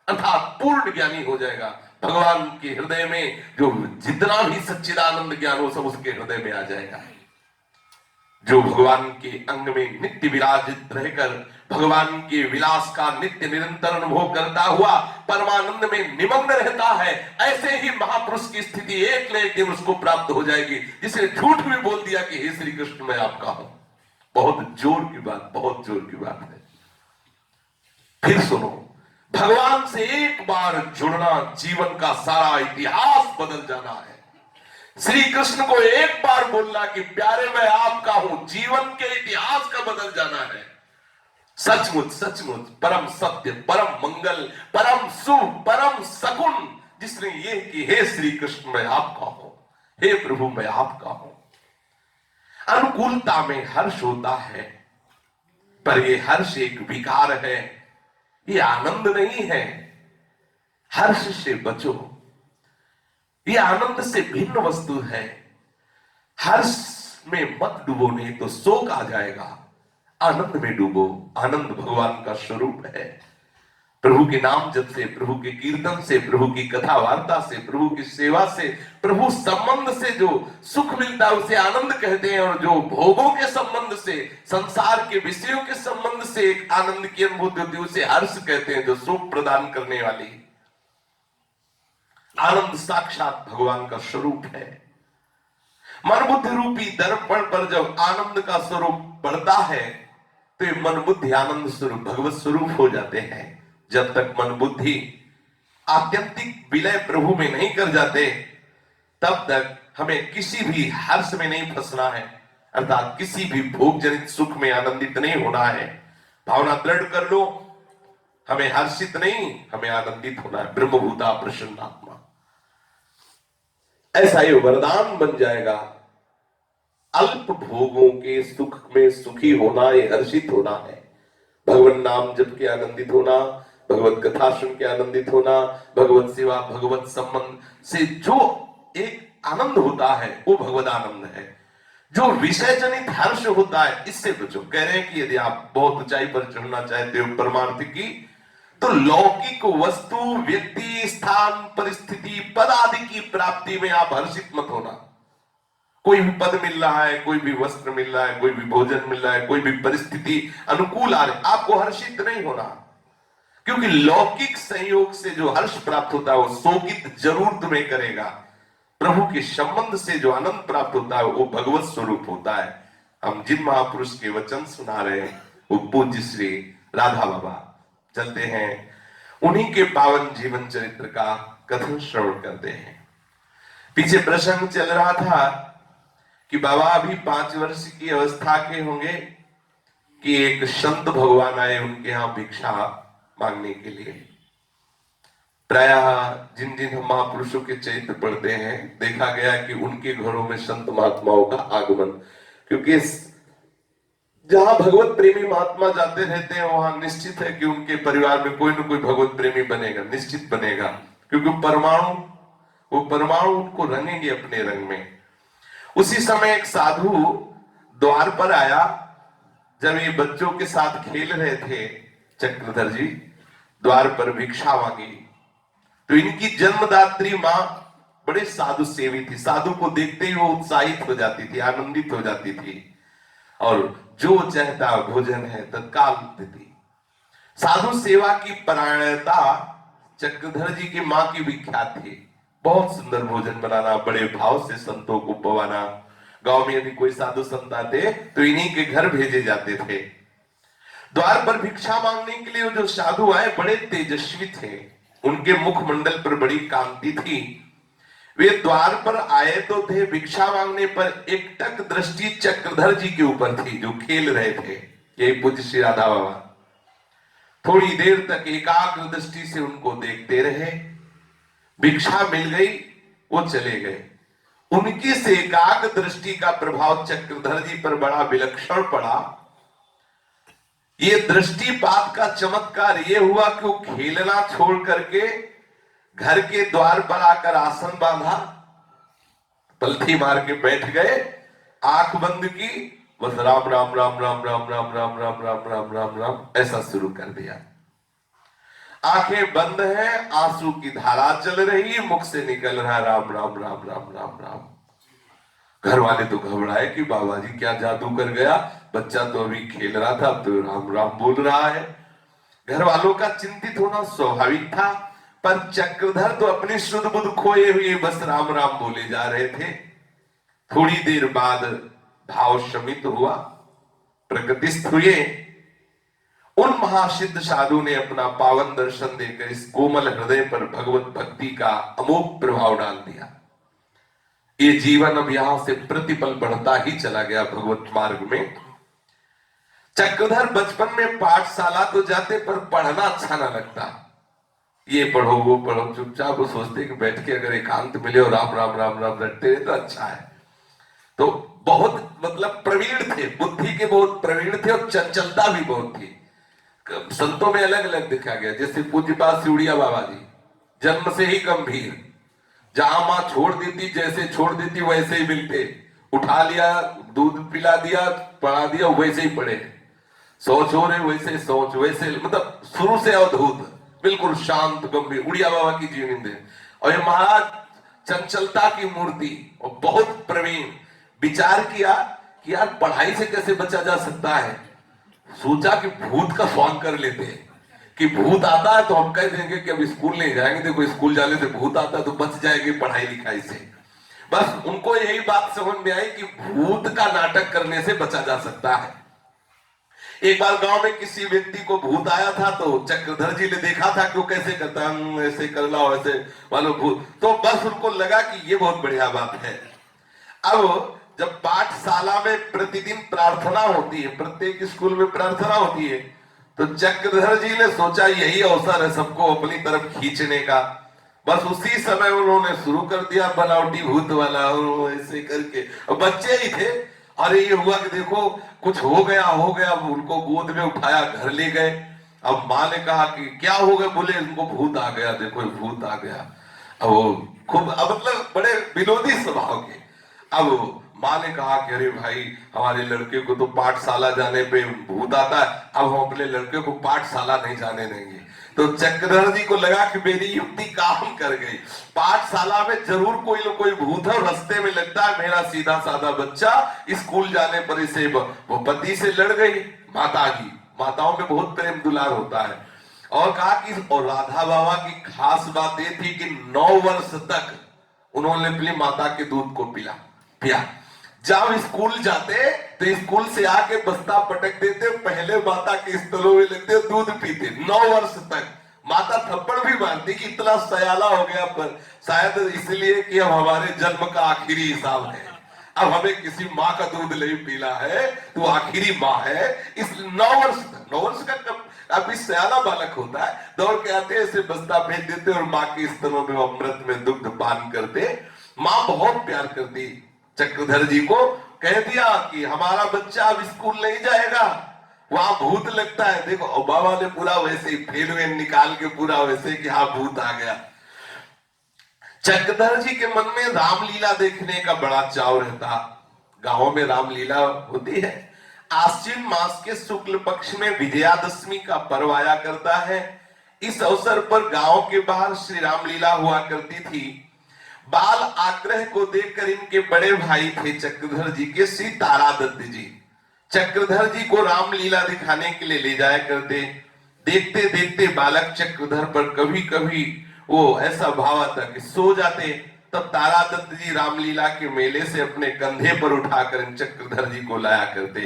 अर्थात पूर्ण ज्ञानी हो जाएगा। भगवान के हृदय में जो जितना भी सच्चिदानंद ज्ञान हो सब उसके हृदय में आ जाएगा। जो भगवान के अंग में नित्य विराजित रहकर भगवान के विलास का नित्य निरंतर अनुभव करता हुआ परमानंद में निमग्न रहता है, ऐसे ही महापुरुष की स्थिति एक न एक दिन उसको प्राप्त हो जाएगी, जिसने झूठ भी बोल दिया कि हे श्री कृष्ण मैं आपका हूं। बहुत जोर की बात, बहुत जोर की बात है। फिर सुनो, भगवान से एक बार जुड़ना जीवन का सारा इतिहास बदल जाना है। श्री कृष्ण को एक बार बोलना कि प्यारे मैं आपका हूं, जीवन के इतिहास का बदल जाना है। सचमुच सचमुच परम सत्य, परम मंगल, परम शुभ, परम सकुन जिसने ये कि हे श्री कृष्ण मैं आपका हूं, हे प्रभु मैं आपका हूं। अनुकूलता में हर्ष होता है, पर यह हर्ष एक विकार है, ये आनंद नहीं है। हर्ष से बचो, ये आनंद से भिन्न वस्तु है। हर्ष में मत डूबो, नहीं तो शोक आ जाएगा। आनंद में डूबो, आनंद भगवान का स्वरूप है। प्रभु के नाम जप से, प्रभु के कीर्तन से, प्रभु की कथा वार्ता से, प्रभु की सेवा से, प्रभु संबंध से जो सुख मिलता है उसे आनंद कहते हैं। और जो भोगों के संबंध से, संसार के विषयों के संबंध से एक आनंद की अनुभूति होती है उसे हर्ष कहते हैं, जो सुख प्रदान करने वाली। आनंद साक्षात भगवान का स्वरूप है। मन बुद्धि रूपी दर्पण पर जब आनंद का स्वरूप बढ़ता है तो ये मन बुद्धि आनंद स्वरूप भगवत स्वरूप हो जाते हैं। जब तक मन बुद्धि आत्यंतिक विलय प्रभु में नहीं कर जाते तब तक हमें किसी भी हर्ष में नहीं फंसना है, अर्थात किसी भी भोग जनित सुख में आनंदित नहीं होना है। भावना दृढ़ कर लो, हमें हर्षित नहीं, हमें आनंदित होना है। ब्रह्मभूता प्रसन्नात्मा, ऐसा ये वरदान बन जाएगा अल्प भोगों के सुख में सुखी होना, ये हर्षित होना है। भगवान नाम जप के आनंदित होना, भगवत कथा सुन के आनंदित होना, भगवत सेवा, भगवत संबंध से जो एक आनंद होता है वो भगवत आनंद है। जो विषय जनित हर्ष होता है इससे बचो। कह रहे हैं कि यदि आप बहुत ऊंचाई पर चढ़ना चाहते हो परमार्थ की, तो लौकिक वस्तु, व्यक्ति, स्थान, परिस्थिति, पद आदि की प्राप्ति में आप हर्षित मत होना। कोई भी पद मिल रहा है, कोई भी वस्त्र मिल रहा है, कोई भी भोजन मिल रहा है, कोई भी परिस्थिति अनुकूल आ रही, आपको हर्षित नहीं होना। क्योंकि लौकिक संयोग से जो हर्ष प्राप्त होता है वो शोकित जरूर तुम्हें करेगा। प्रभु के संबंध से जो आनंद प्राप्त होता है वो भगवत स्वरूप होता है। हम जिन महापुरुष के वचन सुना रहे हैं वो पूज्य श्री राधा बाबा। चलते हैं उन्हीं के पावन जीवन चरित्र का कथन श्रवण करते हैं। पीछे प्रसंग चल रहा था कि बाबा अभी 5 वर्ष की अवस्था के होंगे कि एक संत भगवान आए उनके यहां भिक्षा मांगने के लिए। प्रायः जिन जिन हम महापुरुषों के चरित्र पढ़ते हैं देखा गया कि उनके घरों में संत महात्माओं का आगमन, क्योंकि जहां भगवत प्रेमी महात्मा जाते रहते हैं वहां निश्चित है कि उनके परिवार में कोई ना कोई भगवत प्रेमी बनेगा, निश्चित बनेगा। क्योंकि वो परमाणु उनको रंगेंगे अपने रंग में। उसी समय एक साधु द्वार पर आया। जब ये बच्चों के साथ खेल रहे थे, चक्रधर जी द्वार पर भिक्षा मांगी तो इनकी जन्मदात्री मां बड़े साधु सेवी थी। साधु को देखते ही वो उत्साहित हो जाती थी, आनंदित हो जाती थी और जो चाहता भोजन है तत्काल देती। साधु सेवा की परायणता चक्रधर जी की मां की विख्यात थी। बहुत सुंदर भोजन बनाना, बड़े भाव से संतों को पवाना। गांव में यदि कोई साधु संत आते तो इन्हीं के घर भेजे जाते थे। द्वार पर भिक्षा मांगने के लिए जो साधु आए बड़े तेजस्वी थे, उनके मुखमंडल पर बड़ी कांति थी। वे द्वार पर आए तो थे, भिक्षा मांगने पर एकटक दृष्टि चक्रधर जी के ऊपर थी जो खेल रहे थे। यही पूज्य श्री राधा बाबा थोड़ी देर तक एकाग्र दृष्टि से उनको देखते रहे। भिक्षा मिल गई, वो चले गए। उनकी से एकाग्र दृष्टि का प्रभाव चक्रधर जी पर बड़ा विलक्षण पड़ा। ये दृष्टिपात का चमत्कार ये हुआ कि वो खेलना छोड़ करके घर के द्वार पर आकर आसन बांधा, पलथी मार के बैठ गए, आंख बंद की, बस राम राम राम राम राम राम राम राम राम राम राम राम ऐसा शुरू कर दिया। आंखें बंद हैं, आंसू की धारा चल रही, मुख से निकल रहा राम राम राम राम राम राम। घर वाले तो घबराए कि बाबा जी क्या जादू कर गया, बच्चा तो अभी खेल रहा था तो राम राम बोल रहा है। घर वालों का चिंतित होना स्वाभाविक था, पर चक्रधर तो अपनी शुद्ध बुद्ध खोए हुए बस राम राम बोले जा रहे थे। थोड़ी देर बाद भाव शमित हुआ, प्रकृतिस्थ हुए। उन महासिद्ध साधु ने अपना पावन दर्शन देकर इस कोमल हृदय पर भगवत भक्ति का अमोघ प्रभाव डाल दिया। ये जीवन अब यहां से प्रतिपल बढ़ता ही चला गया भगवत मार्ग में। चक्रधर बचपन में पाठशाला तो जाते पर पढ़ना अच्छा ना लगता। ये पढ़ो वो पढ़ो, चुपचाप वो सोचते कि बैठ के अगर एकांत मिले और राम राम राम राम रटते रहे तो अच्छा है। तो बहुत मतलब प्रवीण थे, बुद्धि के बहुत प्रवीण थे और चंचलता भी बहुत थी। संतों में अलग अलग देखा गया, जैसे पूज्यपाद सिउड़िया बाबा जी जन्म से ही गंभीर, जहां मां छोड़ देती जैसे छोड़ देती वैसे ही मिलते, उठा लिया दूध पिला दिया पढ़ा दिया वैसे ही पढ़े, सोच हो रहे वैसे सोच, वैसे मतलब शुरू से अवधूत, बिल्कुल शांत गंभीर उड़िया बाबा की जीवन। और ये महाराज चंचलता की मूर्ति और बहुत प्रवीण। विचार किया कि यार पढ़ाई से कैसे बचा जा सकता है। सोचा कि भूत का स्वांग कर लेते हैं कि भूत आता है तो हम कह देंगे कि अब स्कूल नहीं जाएंगे, देखो स्कूल जाने से भूत आता है तो बच जाएंगे पढ़ाई लिखाई से। बस उनको यही बात समझ में आई कि भूत का नाटक करने से बचा जा सकता है। एक बार गांव में किसी व्यक्ति को भूत आया था तो चक्रधर जी ने देखा था कि वो कैसे करता है, ऐसे कर लो ऐसे वालों भूत, तो बस उनको लगा कि ये बहुत बढ़िया बात है। अब जब पाठशाला में प्रतिदिन प्रार्थना होती है, प्रत्येक स्कूल में प्रार्थना होती है, तो चक्रधर जी ने सोचा यही अवसर है सबको अपनी तरफ खींचने का। बस उसी समय उन्होंने शुरू कर दिया बनावटी भूत वाला ऐसे करके, और बच्चे ही थे अरे ये हुआ कि देखो कुछ हो गया अब उनको गोद में उठाया, घर ले गए। अब माँ ने कहा कि क्या हो गया, बोले उनको भूत आ गया, देखो ये भूत आ गया। अब वो खूब, अब मतलब बड़े विनोदी स्वभाव के। अब माँ ने कहा कि अरे भाई हमारे लड़के को तो पाठशाला जाने पे भूत आता है, अब हम अपने लड़के को पाठशाला नहीं जाने देंगे। तो चक्रधर जी को लगा कि मेरी युक्ति काम कर गई, पाठशाला में जरूर कोई न कोई भूत है, रास्ते में लगता है मेरा सीधा साधा बच्चा स्कूल जाने पर इसे वो पति से लड़ गई। माता की, माताओं में बहुत प्रेम दुलार होता है। और कहा कि और राधा बाबा की खास बात ये थी कि 9 वर्ष तक उन्होंने अपनी माता के दूध को पिया। जब स्कूल जाते तो स्कूल से आके बस्ता पटक देते, पहले माता के स्तनों में लगते, दूध पीते 9 वर्ष तक। माता थप्पड़ भी मारती कि इतना सयाला हो गया, पर शायद इसलिए कि अब हमारे जन्म का आखिरी हिसाब है, अब हमें किसी माँ का दूध नहीं पीना है, तो आखिरी माँ है। इस 9 वर्ष तक, 9 वर्ष का अभी सयाना बालक होता है, दौड़ के आते ऐसे बस्ता फेंक देते और माँ के स्तनों में अमृत में दुग्ध पान करते। माँ बहुत प्यार करती चक्रधर जी को, कह दिया कि हमारा बच्चा अब स्कूल नहीं जाएगा, वहां भूत लगता है। देखो और बाबा ने पूरा वैसे ही फेल निकाल के पूरा वैसे कि हाँ भूत आ गया। चक्रधर जी के मन में रामलीला देखने का बड़ा चाव रहता। गांवों में रामलीला होती है। आश्विन मास के शुक्ल पक्ष में विजयादशमी का पर्व आया करता है। इस अवसर पर गांव के बाहर श्री रामलीला हुआ करती थी। बाल आग्रह को देखकर इनके बड़े भाई थे चक्रधर जी के श्री तारादत्त जी, चक्रधर जी को रामलीला दिखाने के लिए ले जाया करते। देखते देखते बालक चक्रधर पर कभी कभी वो ऐसा भाव आता कि सो जाते, तब तारादत्त जी रामलीला के मेले से अपने कंधे पर उठाकर चक्रधर जी को लाया करते।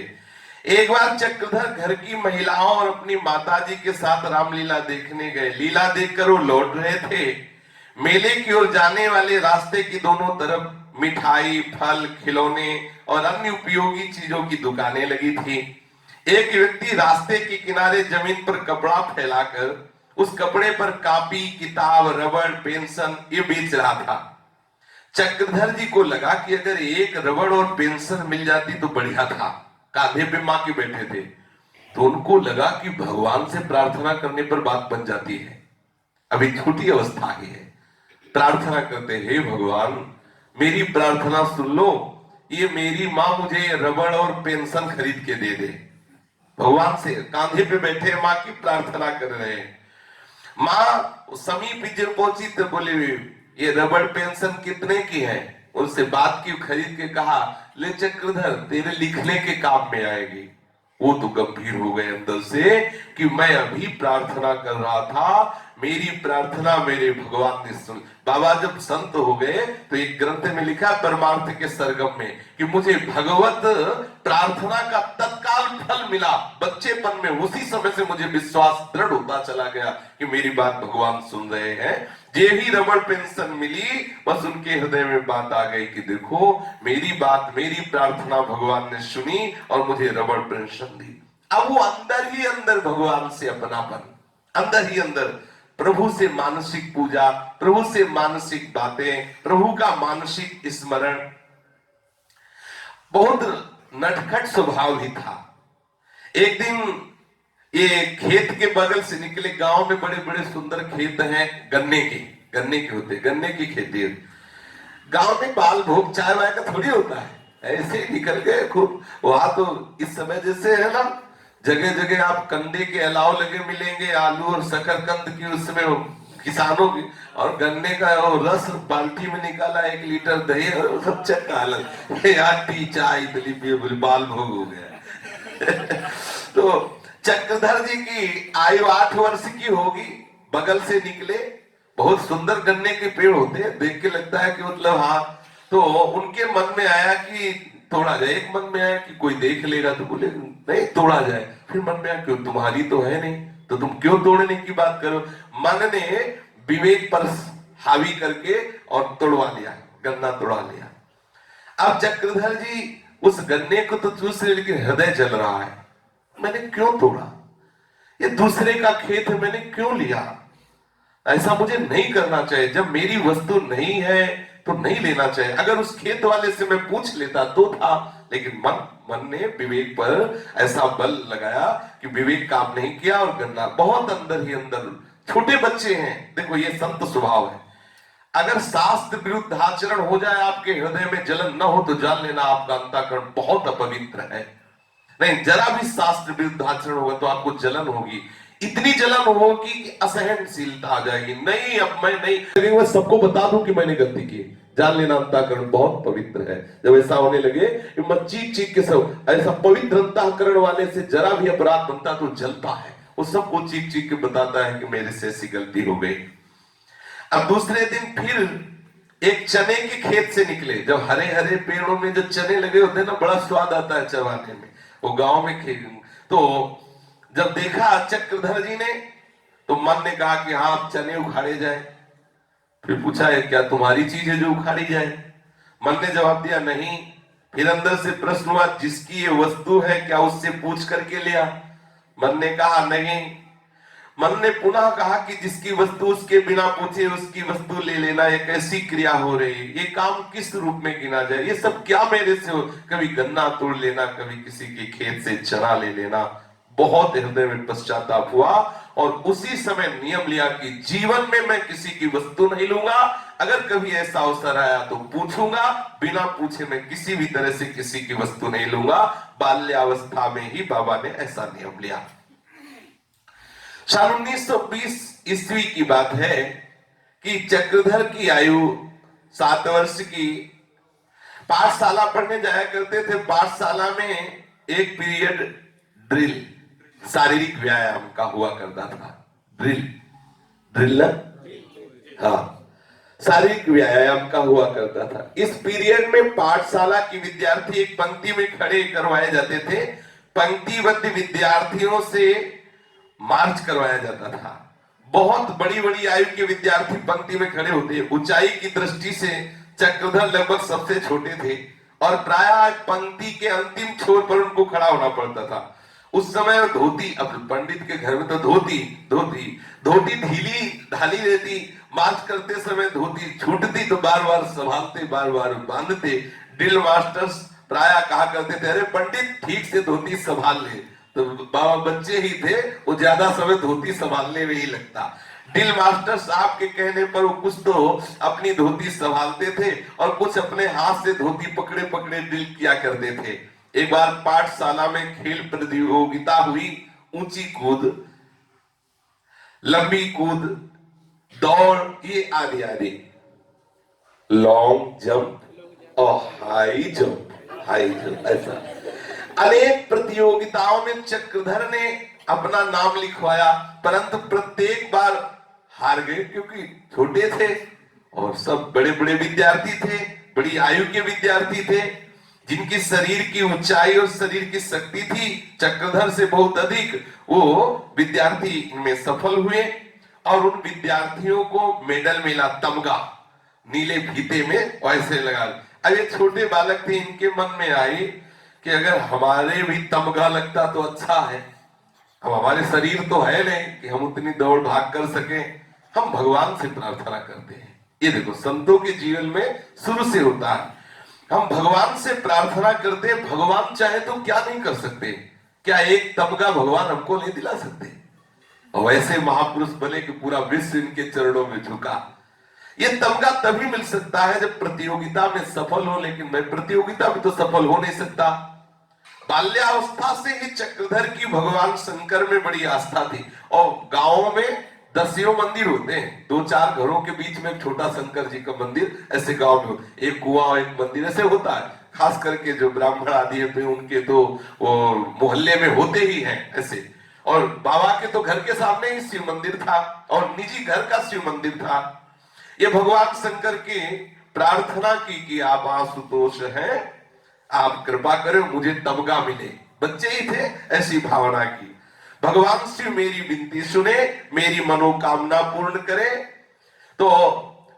एक बार चक्रधर घर की महिलाओं और अपनी माताजी के साथ रामलीला देखने गए। लीला देखकर वो लौट रहे थे। मेले की ओर जाने वाले रास्ते की दोनों तरफ मिठाई, फल, खिलौने और अन्य उपयोगी चीजों की दुकानें लगी थी। एक व्यक्ति रास्ते के किनारे जमीन पर कपड़ा फैलाकर उस कपड़े पर कॉपी, किताब, रबड़, पेंसिल ये बेच रहा था। चक्रधर जी को लगा कि अगर एक रबड़ और पेंसिल मिल जाती तो बढ़िया था। कांधे पे मां के बैठे थे, तो उनको लगा कि भगवान से प्रार्थना करने पर बात बन जाती है। अभी छोटी अवस्था ही है, प्रार्थना करते, हे भगवान मेरी प्रार्थना सुन लो, ये मेरी माँ मुझे रबड़ और पेंसिल खरीद के दे दे। भगवान से कांधे पे बैठे माँ की प्रार्थना कर रहे हैं। माँ समीप जब पहुंची तो बोले ये रबड़ पेंसिल कितने की है? उनसे बात की, खरीद के कहा ले चक्रधर तेरे लिखने के काम में आएगी। वो तो गंभीर हो गए अंदर से कि मैं अभी प्रार्थना कर रहा था, मेरी प्रार्थना मेरे भगवान ने सुन। बाबा जब संत हो गए तो एक ग्रंथ में लिखा परमार्थ के सरगम में कि मुझे भगवत प्रार्थना का तत्काल फल मिला। बच्चेपन में उसी समय से मुझे विश्वास दृढ़ होता चला गया कि मेरी बात भगवान सुन रहे हैं। जे ही रबड़ पेंसिल मिली, बस उनके हृदय में बात आ गई कि देखो मेरी बात, मेरी प्रार्थना भगवान ने सुनी और मुझे रबड़ पेंसिल दी। अब वो अंदर ही अंदर भगवान से अपनापन, अंदर ही अंदर प्रभु से मानसिक पूजा, प्रभु से मानसिक बातें, प्रभु का मानसिक स्मरण। बहुत नटखट स्वभाव भी था। एक दिन ये खेत के बगल से निकले, गांव में बड़े बड़े सुंदर खेत हैं, गन्ने के होते, गन्ने की खेती। गांव में बाल भोग चाय वाय का थोड़ी होता है, ऐसे निकल गए खूब। वहां तो इस समय जैसे है ना, जगह जगह आप कंडे के अलाव लगे मिलेंगे, आलू और शकरकंद की उसमें किसानों की, और गन्ने का रस बाल्टी में निकाला, 1 लीटर दही और सब चक्का अलग, यार टी चाय इडली पिए, बाल भोग हो गया। तो चक्रधर जी की आयु 8 वर्ष की होगी। बगल से निकले, बहुत सुंदर गन्ने के पेड़ होते हैं, देख के लगता है कि मतलब हाँ। तो उनके मन में आया कि तोड़ा जाए। एक मन में आया कि कोई देख लेगा, तो बोले नहीं तोड़ा जाए। फिर मन में आया क्यों, तुम्हारी तो है नहीं तो तुम क्यों तोड़ने की बात करो। मन ने विवेक पर हावी करके और तोड़वा लिया, गन्ना तोड़ा लिया। अब चक्रधर जी उस गन्ने को तो चूस रहे, लेकिन हृदय जल रहा है, मैंने क्यों तोड़ा, ये दूसरे का खेत है, मैंने क्यों लिया, ऐसा मुझे नहीं करना चाहिए। जब मेरी वस्तु नहीं है तो नहीं लेना चाहिए। अगर उस खेत वाले से मैं पूछ लेता तो था, लेकिन मन ने विवेक पर ऐसा बल लगाया कि विवेक काम नहीं किया और गन्ना बहुत अंदर ही अंदर। छोटे बच्चे हैं, देखो ये संत स्वभाव है। अगर शास्त्र विरुद्ध आचरण हो जाए, आपके हृदय में जलन न हो, तो जान लेना आपका अंतःकरण बहुत अपवित्र है। नहीं, जरा भी शास्त्र विरुद्ध आचरण होगा तो आपको जलन होगी, इतनी जलन होगी कि असहनशीलता आ जाएगी। नहीं, अब मैं नहीं, मैं सबको बता दूं कि मैंने गलती की, जान लेना अंतःकरण बहुत पवित्र है। जब ऐसा होने लगे कि मैं चीख चीख के सब, ऐसा पवित्र अंतःकरण वाले से जरा भी अपराध बनता तो जलता है, वो सबको चीख चीख के बताता है कि मेरे से ऐसी गलती हो गई। अब दूसरे दिन फिर एक चने के खेत से निकले। जब हरे हरे पेड़ों में जो चने लगे होते हैं ना, बड़ा स्वाद आता है चबाने में। वो गांव में खेत, तो जब देखा चक्रधर जी ने, तो मन ने कहा कि हाँ, चने उखाड़े जाए। फिर पूछा है क्या तुम्हारी चीज है जो उखाड़ी जाए? मन ने जवाब दिया नहीं। फिर अंदर से प्रश्न हुआ, जिसकी ये वस्तु है क्या उससे पूछ करके लिया? मन ने कहा नहीं। मन ने पुनः कहा कि जिसकी वस्तु उसके बिना पूछे उसकी वस्तु ले लेना, एक ऐसी क्रिया हो रही है, ये काम किस रूप में गिना जाए? ये सब क्या मेरे से हो? कभी गन्ना तोड़ लेना, कभी किसी के खेत से चना ले लेना। बहुत हृदय में पश्चाताप हुआ और उसी समय नियम लिया कि जीवन में मैं किसी की वस्तु नहीं लूंगा। अगर कभी ऐसा अवसर आया तो पूछूंगा, बिना पूछे मैं किसी भी तरह से किसी की वस्तु नहीं लूंगा। बाल्यावस्था में ही बाबा ने ऐसा नियम लिया। साल 1920 ईस्वी की बात है कि चक्रधर की आयु 7 वर्ष की। पाठशाला पढ़ने जाया करते थे। पाठशाला में एक पीरियड ड्रिल, शारीरिक व्यायाम का हुआ करता था। ड्रिल हाँ, शारीरिक व्यायाम का हुआ करता था। इस पीरियड में पाठशाला के विद्यार्थी एक पंक्ति में खड़े करवाए जाते थे। पंक्तिबद्ध विद्यार्थियों से मार्च करवाया जाता था। बहुत बड़ी बड़ी आयु के विद्यार्थी पंक्ति में खड़े होते। ऊंचाई की दृष्टि से चक्रधर लगभग सबसे छोटे थे और प्रायः पंक्ति के अंतिम छोर पर उनको खड़ा होना पड़ता था। उस समय धोती, अब पंडित के घर में तो धोती ढीली ढाली रहती। मार्च करते समय धोती छूटती तो बार बार संभालते, बार बार बांधते। ड्रिल मास्टर्स प्रायः कहा करते थे, अरे पंडित ठीक से धोती संभाल ले। तो बाबा बच्चे ही थे, वो ज्यादा समय धोती संभालने में ही लगता। ड्रिल मास्टर साहब के कहने पर वो कुछ तो अपनी धोती संभालते थे और कुछ अपने हाथ से धोती पकड़े पकड़े ड्रिल किया करते थे। एक बार पाठशाला में खेल प्रतियोगिता हुई। ऊंची कूद, लंबी कूद, दौड़, ये आदि लॉन्ग जंप और हाई जंप ऐसा अनेक प्रतियोगिताओं में चक्रधर ने अपना नाम लिखवाया, परंतु प्रत्येक बार हार गए क्योंकि छोटे थे और सब बड़े बड़े विद्यार्थी थे, बड़ी आयु के विद्यार्थी थे, जिनकी शरीर की ऊंचाई और शरीर की शक्ति थी चक्रधर से बहुत अधिक। वो विद्यार्थी में सफल हुए और उन विद्यार्थियों को मेडल मिला, तमगा नीले फीते में वैसे लगा। अब ये छोटे बालक थे, इनके मन में आई कि अगर हमारे भी तमगा लगता तो अच्छा है। अब हमारे शरीर तो है नहीं कि हम उतनी दौड़ भाग कर सके। हम भगवान से प्रार्थना करते हैं। ये देखो संतों के जीवन में शुरू से होता है, हम भगवान से प्रार्थना करते हैं। भगवान चाहे तो क्या नहीं कर सकते? क्या एक तमगा भगवान हमको नहीं दिला सकते? और वैसे महापुरुष बने कि पूरा विश्व इनके चरणों में झुका। ये तमगा तभी मिल सकता है जब प्रतियोगिता में सफल हो, लेकिन मैं प्रतियोगिता में तो सफल हो नहीं सकता। बाल्यावस्था से ही चक्रधर की भगवान शंकर में बड़ी आस्था थी और गांवों में 10 मंदिर होते हैं। 2-4 घरों के बीच में एक छोटा शंकर जी का मंदिर ऐसे गांव में, एक कुआं एक मंदिर ऐसे होता है। खास करके जो ब्राह्मण आदि है उनके तो मोहल्ले में होते ही हैं ऐसे। और बाबा के तो घर के सामने ही शिव मंदिर था और निजी घर का शिव मंदिर था। ये भगवान शंकर की प्रार्थना की कि आप आशुतोष हैं, आप कृपा करें मुझे तमगा मिले। बच्चे ही थे, ऐसी भावना की। भगवान शिव मेरी विनती सुने, मेरी मनोकामना पूर्ण करे। तो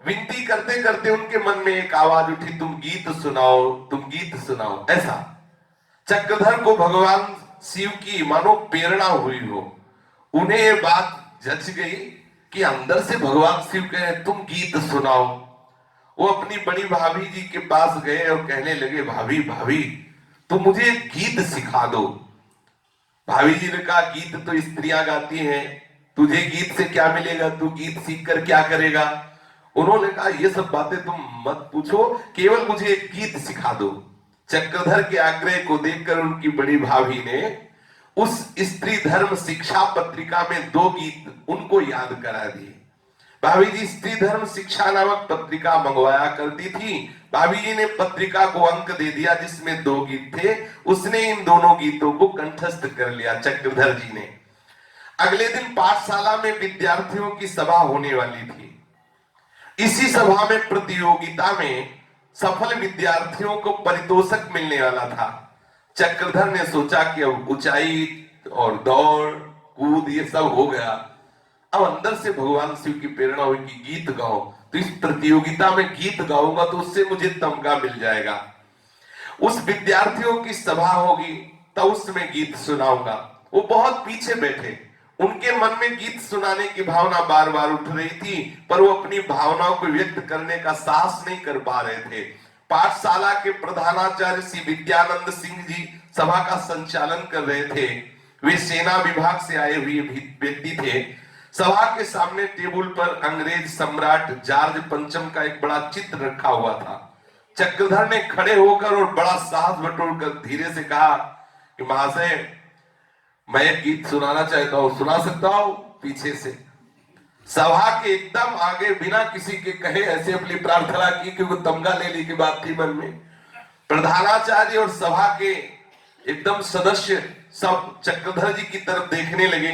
विनती करते करते उनके मन में एक आवाज उठी, तुम गीत सुनाओ, तुम गीत सुनाओ। ऐसा चक्रधर को भगवान शिव की मानो प्रेरणा हुई हो। उन्हें ये बात जच गई कि अंदर से भगवान शिव कहे तुम गीत सुनाओ। वो अपनी बड़ी भाभी जी के पास गए और कहने लगे, भाभी भाभी तो मुझे गीत सिखा दो। भाभी जी ने कहा गीत तो स्त्रियां गाती हैं, तुझे गीत से क्या मिलेगा, तू गीत सीख कर क्या करेगा। उन्होंने कहा ये सब बातें तुम मत पूछो, केवल मुझे एक गीत सिखा दो। चक्रधर के आग्रह को देखकर उनकी बड़ी भाभी ने उस स्त्री धर्म शिक्षा पत्रिका में 2 गीत उनको याद करा दिए। भाभी जी स्त्री धर्म शिक्षा नामक पत्रिका मंगवाया करती थी। भाभी जी ने पत्रिका को अंक दे दिया जिसमें 2 गीत थे। उसने इन दोनों गीतों को कंठस्थ कर लिया चक्रधर जी ने। अगले दिन पाठशाला में विद्यार्थियों की सभा होने वाली थी। इसी सभा में प्रतियोगिता में सफल विद्यार्थियों को पारितोषिक मिलने वाला था। चक्रधर ने सोचा कि अब ऊंचाई और दौड़ कूद ये सब हो गया, अब अंदर से भगवान शिव की प्रेरणा हुई कि गीत गाओ, तो इस प्रतियोगिता में गीत गाऊंगा तो उससे मुझे तमगा मिल जाएगा। उस विद्यार्थियों की सभा होगी तो उसमें गीत सुनाऊंगा। वो बहुत पीछे बैठे, उनके मन में गीत सुनाने की भावना बार बार उठ रही थी, पर वो अपनी भावनाओं को व्यक्त करने का साहस नहीं कर पा रहे थे। पाठशाला के प्रधानाचार्य श्री विद्यानंद सिंह जी सभा का संचालन कर रहे थे। वे सेना विभाग से आए हुए व्यक्ति थे। सभा के सामने टेबल पर अंग्रेज सम्राट जॉर्ज पंचम का एक बड़ा चित्र रखा हुआ था। चक्रधर ने खड़े होकर और बड़ा साहस बटोरकर धीरे से कहा कि महाशय, मैं एक गीत सुनाना चाहता हूं, सुना सकता हूं? पीछे से सभा के एकदम आगे बिना किसी के कहे ऐसे अपनी प्रार्थना की कि वो तमगा लेने की बात थी मन में। प्रधानाचार्य और सभा के एकदम सदस्य सब चक्रधर जी की तरफ देखने लगे।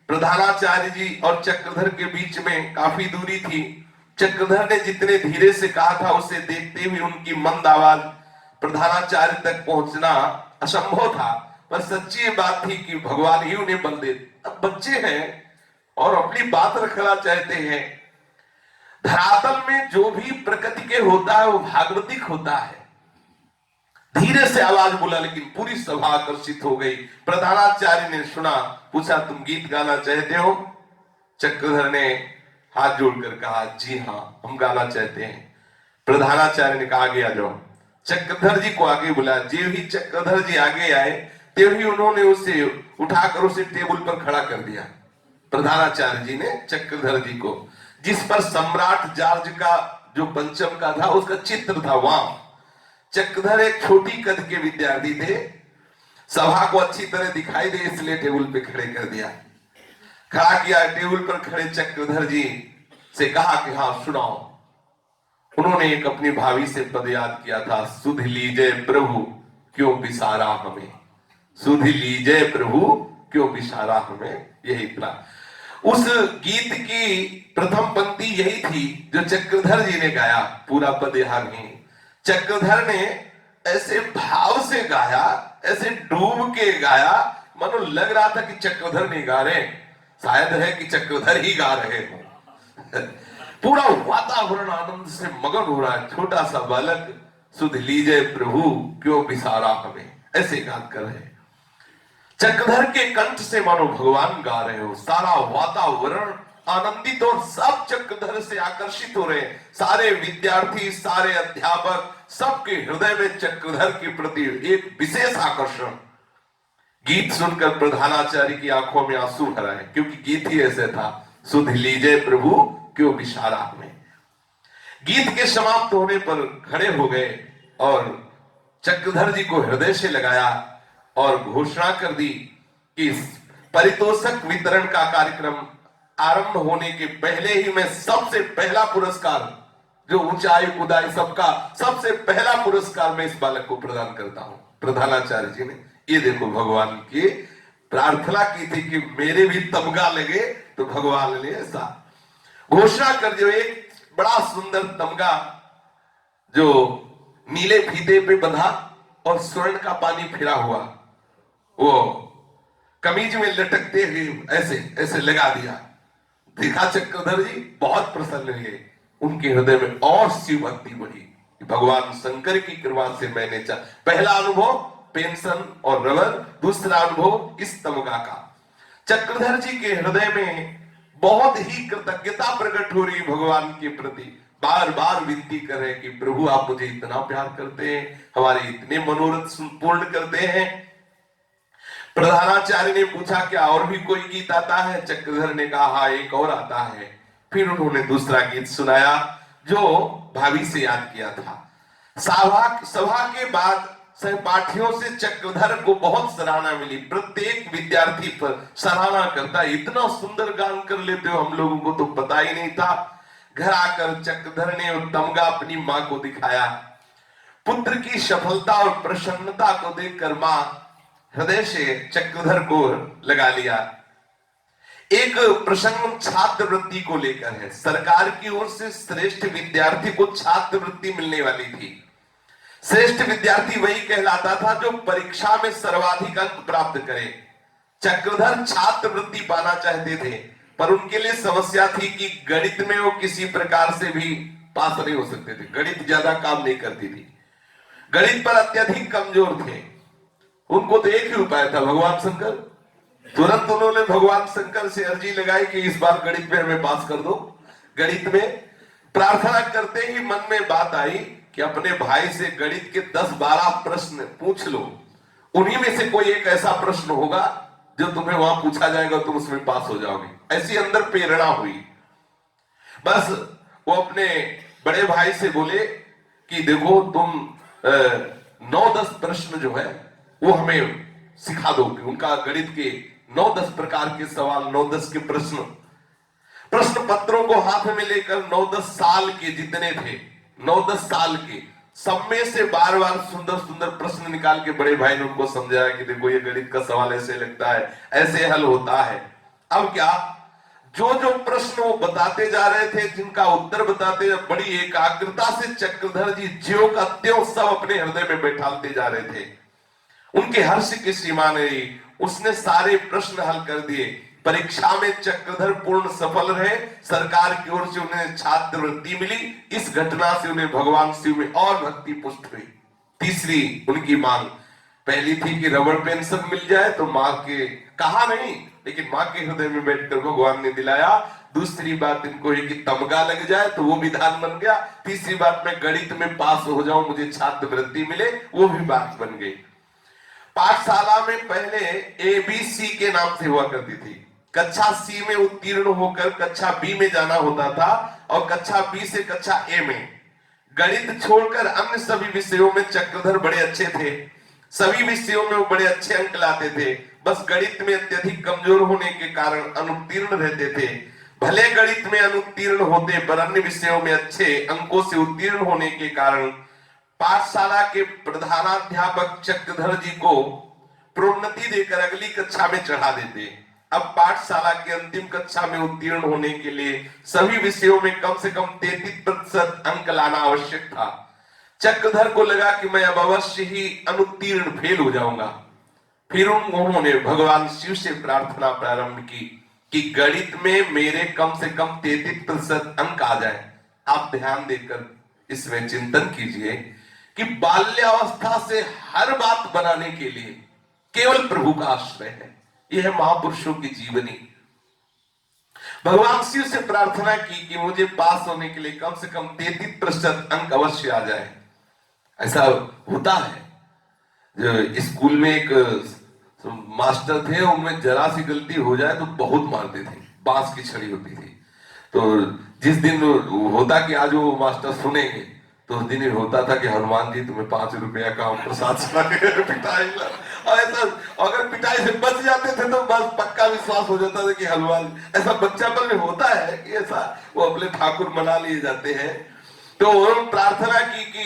प्रधानाचार्य जी और चक्रधर के बीच में काफी दूरी थी। चक्रधर ने जितने धीरे से कहा था उसे देखते हुए उनकी मंद आवाज प्रधानाचार्य तक पहुंचना असंभव था, पर सच्ची बात थी कि भगवान ही उन्हें बल दे। अब बच्चे हैं और अपनी बात रखना चाहते हैं। धरातल में जो भी प्रकृति के होता है वो भागवतिक होता है। धीरे से आवाज बोला, लेकिन पूरी सभा आकर्षित हो गई। प्रधानाचार्य ने सुना, पूछा तुम गीत गाना चाहते हो? चक्रधर ने हाथ जोड़कर कहा जी हाँ, हम गाना चाहते हैं। प्रधानाचार्य ने कहा आगे आ जाओ। चक्रधर जी को आगे बुलाया। जे ही चक्रधर जी आगे आए तभी उन्होंने उसे उठाकर उसे टेबल पर खड़ा कर दिया। प्रधानाचार्य जी ने चक्रधर जी को, जिस पर सम्राट जॉर्ज का जो पंचम का था उसका चित्र था, वहां चक्रधर एक छोटी कद के विद्यार्थी थे। सभा को अच्छी तरह दिखाई दे इसलिए टेबल पे खड़े कर दिया। खड़ा किया। टेबल पर खड़े चक्रधर जी से कहा कि हाँ सुनाओ। उन्होंने एक अपनी भावी से पद याद किया था, सुध लीजिए प्रभु क्यों बिसारा हमें, सुध लीजिए प्रभु क्यों बिसारा हमें। यही था उस गीत की प्रथम पंक्ति, यही थी जो चक्रधर जी ने गाया। पूरा पद यहां नहीं। चक्रधर ने ऐसे भाव से गाया, ऐसे डूब के गाया, मानो लग रहा था कि चक्रधर नहीं गा रहे, शायद है कि चक्रधर ही गा रहे हो। पूरा वातावरण आनंद से मगन हो रहा है। छोटा सा बालक सुध लीजिए प्रभु क्यों बिसारा हमें, ऐसे गान कर रहे। चक्रधर के कंठ से मानो भगवान गा रहे हो। सारा वातावरण आनंदित और सब चक्रधर से आकर्षित हो रहे। सारे विद्यार्थी, सारे अध्यापक, सबके हृदय में चक्रधर के प्रति एक विशेष आकर्षण। गीत सुनकर प्रधानाचार्य की आंखों में आंसू भर आए, क्योंकि गीत ही ऐसे था, सुध लीजिए प्रभु क्यों बिसारा हमें। गीत के समाप्त होने पर खड़े हो गए और चक्रधर जी को हृदय से लगाया और घोषणा कर दी कि पारितोषिक वितरण का कार्यक्रम आरंभ होने के पहले ही मैं सबसे पहला पुरस्कार, जो ऊंचाई कूदाई सबका सबसे पहला पुरस्कार मैं इस बालक को प्रदान करता हूं। प्रधानाचार्य जी ने ये देखो भगवान की प्रार्थना की थी कि मेरे भी तमगा लगे, तो भगवान ने ऐसा घोषणा कर दी। एक बड़ा सुंदर तमगा जो नीले फीते पे बंधा और स्वर्ण का पानी फिरा हुआ, वो कमीज में लटकते हुए ऐसे ऐसे लगा दिया। देखा चक्रधर जी बहुत प्रसन्न हुए। उनके हृदय में और शिव भक्ति बढ़ी। भगवान शंकर की कृपा से मैंने पहला अनुभव पेंशन और रबर, दूसरा अनुभव इस तमगा का। चक्रधर जी के हृदय में बहुत ही कृतज्ञता प्रकट हो रही भगवान के प्रति। बार बार विनती कर रहे हैं कि प्रभु आप मुझे इतना प्यार करते हैं, हमारे इतने मनोरथ पूर्ण करते हैं। प्रधानाचार्य ने पूछा क्या और भी कोई गीत आता है? चक्रधर ने कहा हाँ एक और आता है। फिर उन्होंने दूसरा गीत सुनाया जो भाभी से याद किया था। सभा के बाद सहपाठियों से चक्रधर को बहुत सराहना मिली। प्रत्येक विद्यार्थी पर सराहना करता, इतना सुंदर गान कर लेते हो, हम लोगों को तो पता ही नहीं था। घर आकर चक्रधर ने तमगा अपनी मां को दिखाया। पुत्र की सफलता और प्रसन्नता को देखकर मां हृदय से चक्रधर को लगा लिया। एक प्रसंग छात्रवृत्ति को लेकर है। सरकार की ओर से श्रेष्ठ विद्यार्थी को छात्रवृत्ति मिलने वाली थी। श्रेष्ठ विद्यार्थी वही कहलाता था जो परीक्षा में सर्वाधिक अंक प्राप्त करे। चक्रधर छात्रवृत्ति पाना चाहते थे, पर उनके लिए समस्या थी कि गणित में वो किसी प्रकार से भी पास नहीं हो सकते थे। गणित ज्यादा काम नहीं करती थी, गणित पर अत्यधिक कमजोर थे। उनको तो एक ही उपाय था, भगवान शंकर। तुरंत उन्होंने भगवान शंकर से अर्जी लगाई कि इस बार गणित में हमें पास कर दो। गणित में प्रार्थना करते ही मन में बात आई कि अपने भाई से गणित के 10-12 प्रश्न पूछ लो, उन्हीं में से कोई एक ऐसा प्रश्न होगा जो तुम्हें वहां पूछा जाएगा, तुम उसमें पास हो जाओगे। ऐसी अंदर प्रेरणा हुई। बस वो अपने बड़े भाई से बोले कि देखो तुम 9-10 प्रश्न जो है वो हमें सिखा दो। कि उनका गणित के 9-10 प्रकार के सवाल, 9-10 के प्रश्न पत्रों को हाथ में लेकर 9-10 साल के जितने थे, 9-10 साल के, सब में से बार बार सुंदर सुंदर प्रश्न निकाल के बड़े भाई ने उनको समझाया कि देखो ये गणित का सवाल ऐसे लगता है, ऐसे हल होता है। अब क्या, जो जो प्रश्न वो बताते जा रहे थे, जिनका उत्तर बताते, बड़ी एकाग्रता से चक्रधर जी ज्यों का त्यों सब अपने हृदय में बैठालते जा रहे थे। उनके हर्ष की सीमा नहीं। उसने सारे प्रश्न हल कर दिए। परीक्षा में चक्रधर पूर्ण सफल रहे। सरकार की ओर से उन्हें छात्रवृत्ति मिली। इस घटना से उन्हें भगवान शिव में और भक्ति पुष्ट हुई। तीसरी उनकी मांग, पहली थी कि रबड़ पेंशन मिल जाए, तो मां के कहा नहीं, लेकिन मां के हृदय में बैठकर भगवान ने दिलाया। दूसरी बात इनको है कि तमगा लग जाए, तो वो विधान बन गया। तीसरी बात, मैं गणित में पास हो जाऊं, मुझे छात्रवृत्ति मिले, वो भी बात बन गई। पाठशाला में पहले ABC के नाम से हुआ करती थी। कक्षा C में उत्तीर्ण होकर कक्षा B में जाना होता था, और कक्षा B से कक्षा A में। गणित छोड़कर अन्य सभी विषयों में चक्रधर बड़े अच्छे थे। सभी विषयों में वो बड़े अच्छे अंक लाते थे। बस गणित में अत्यधिक कमजोर होने के कारण अनुत्तीर्ण रहते थे। भले गणित में अनुत्तीर्ण होते, पर अन्य विषयों में अच्छे अंकों से उत्तीर्ण होने के कारण पाठशाला के प्रधानाध्यापक चक्रधर जी को प्रोन्नति देकर अगली कक्षा में चढ़ा देते। अब पाठशाला की अंतिम कक्षा में उत्तीर्ण होने के लिए सभी विषयों में कम से कम 33% अंक लाना आवश्यक था। चक्रधर को लगा कि मैं अब अवश्य ही अनुत्तीर्ण फेल हो जाऊंगा। फिर उन्होंने भगवान शिव से प्रार्थना प्रारंभ की कि गणित में मेरे कम से कम 33% अंक आ जाए। आप ध्यान देकर इसमें चिंतन कीजिए कि बाल्यावस्था से हर बात बनाने के लिए केवल प्रभु का आश्रय है। यह है महापुरुषों की जीवनी। भगवान शिव से प्रार्थना की कि मुझे पास होने के लिए कम से कम 33% अंक अवश्य आ जाए। ऐसा होता है, जो स्कूल में एक मास्टर थे, उनमें जरा सी गलती हो जाए तो बहुत मारते थे, बांस की छड़ी होती थी। तो जिस दिन होता कि आज वो मास्टर सुनेंगे, तो उस दिन होता था कि हनुमान जी तुम्हें 5 रुपया का प्रसाद पिटाई। ऐसा अगर पिटाई से बच जाते थे तो बस पक्का विश्वास हो जाता था कि हनुमान, ऐसा बच्चापन में होता है कि ऐसा वो अपने ठाकुर मना लिए जाते हैं। तो उन्होंने प्रार्थना की कि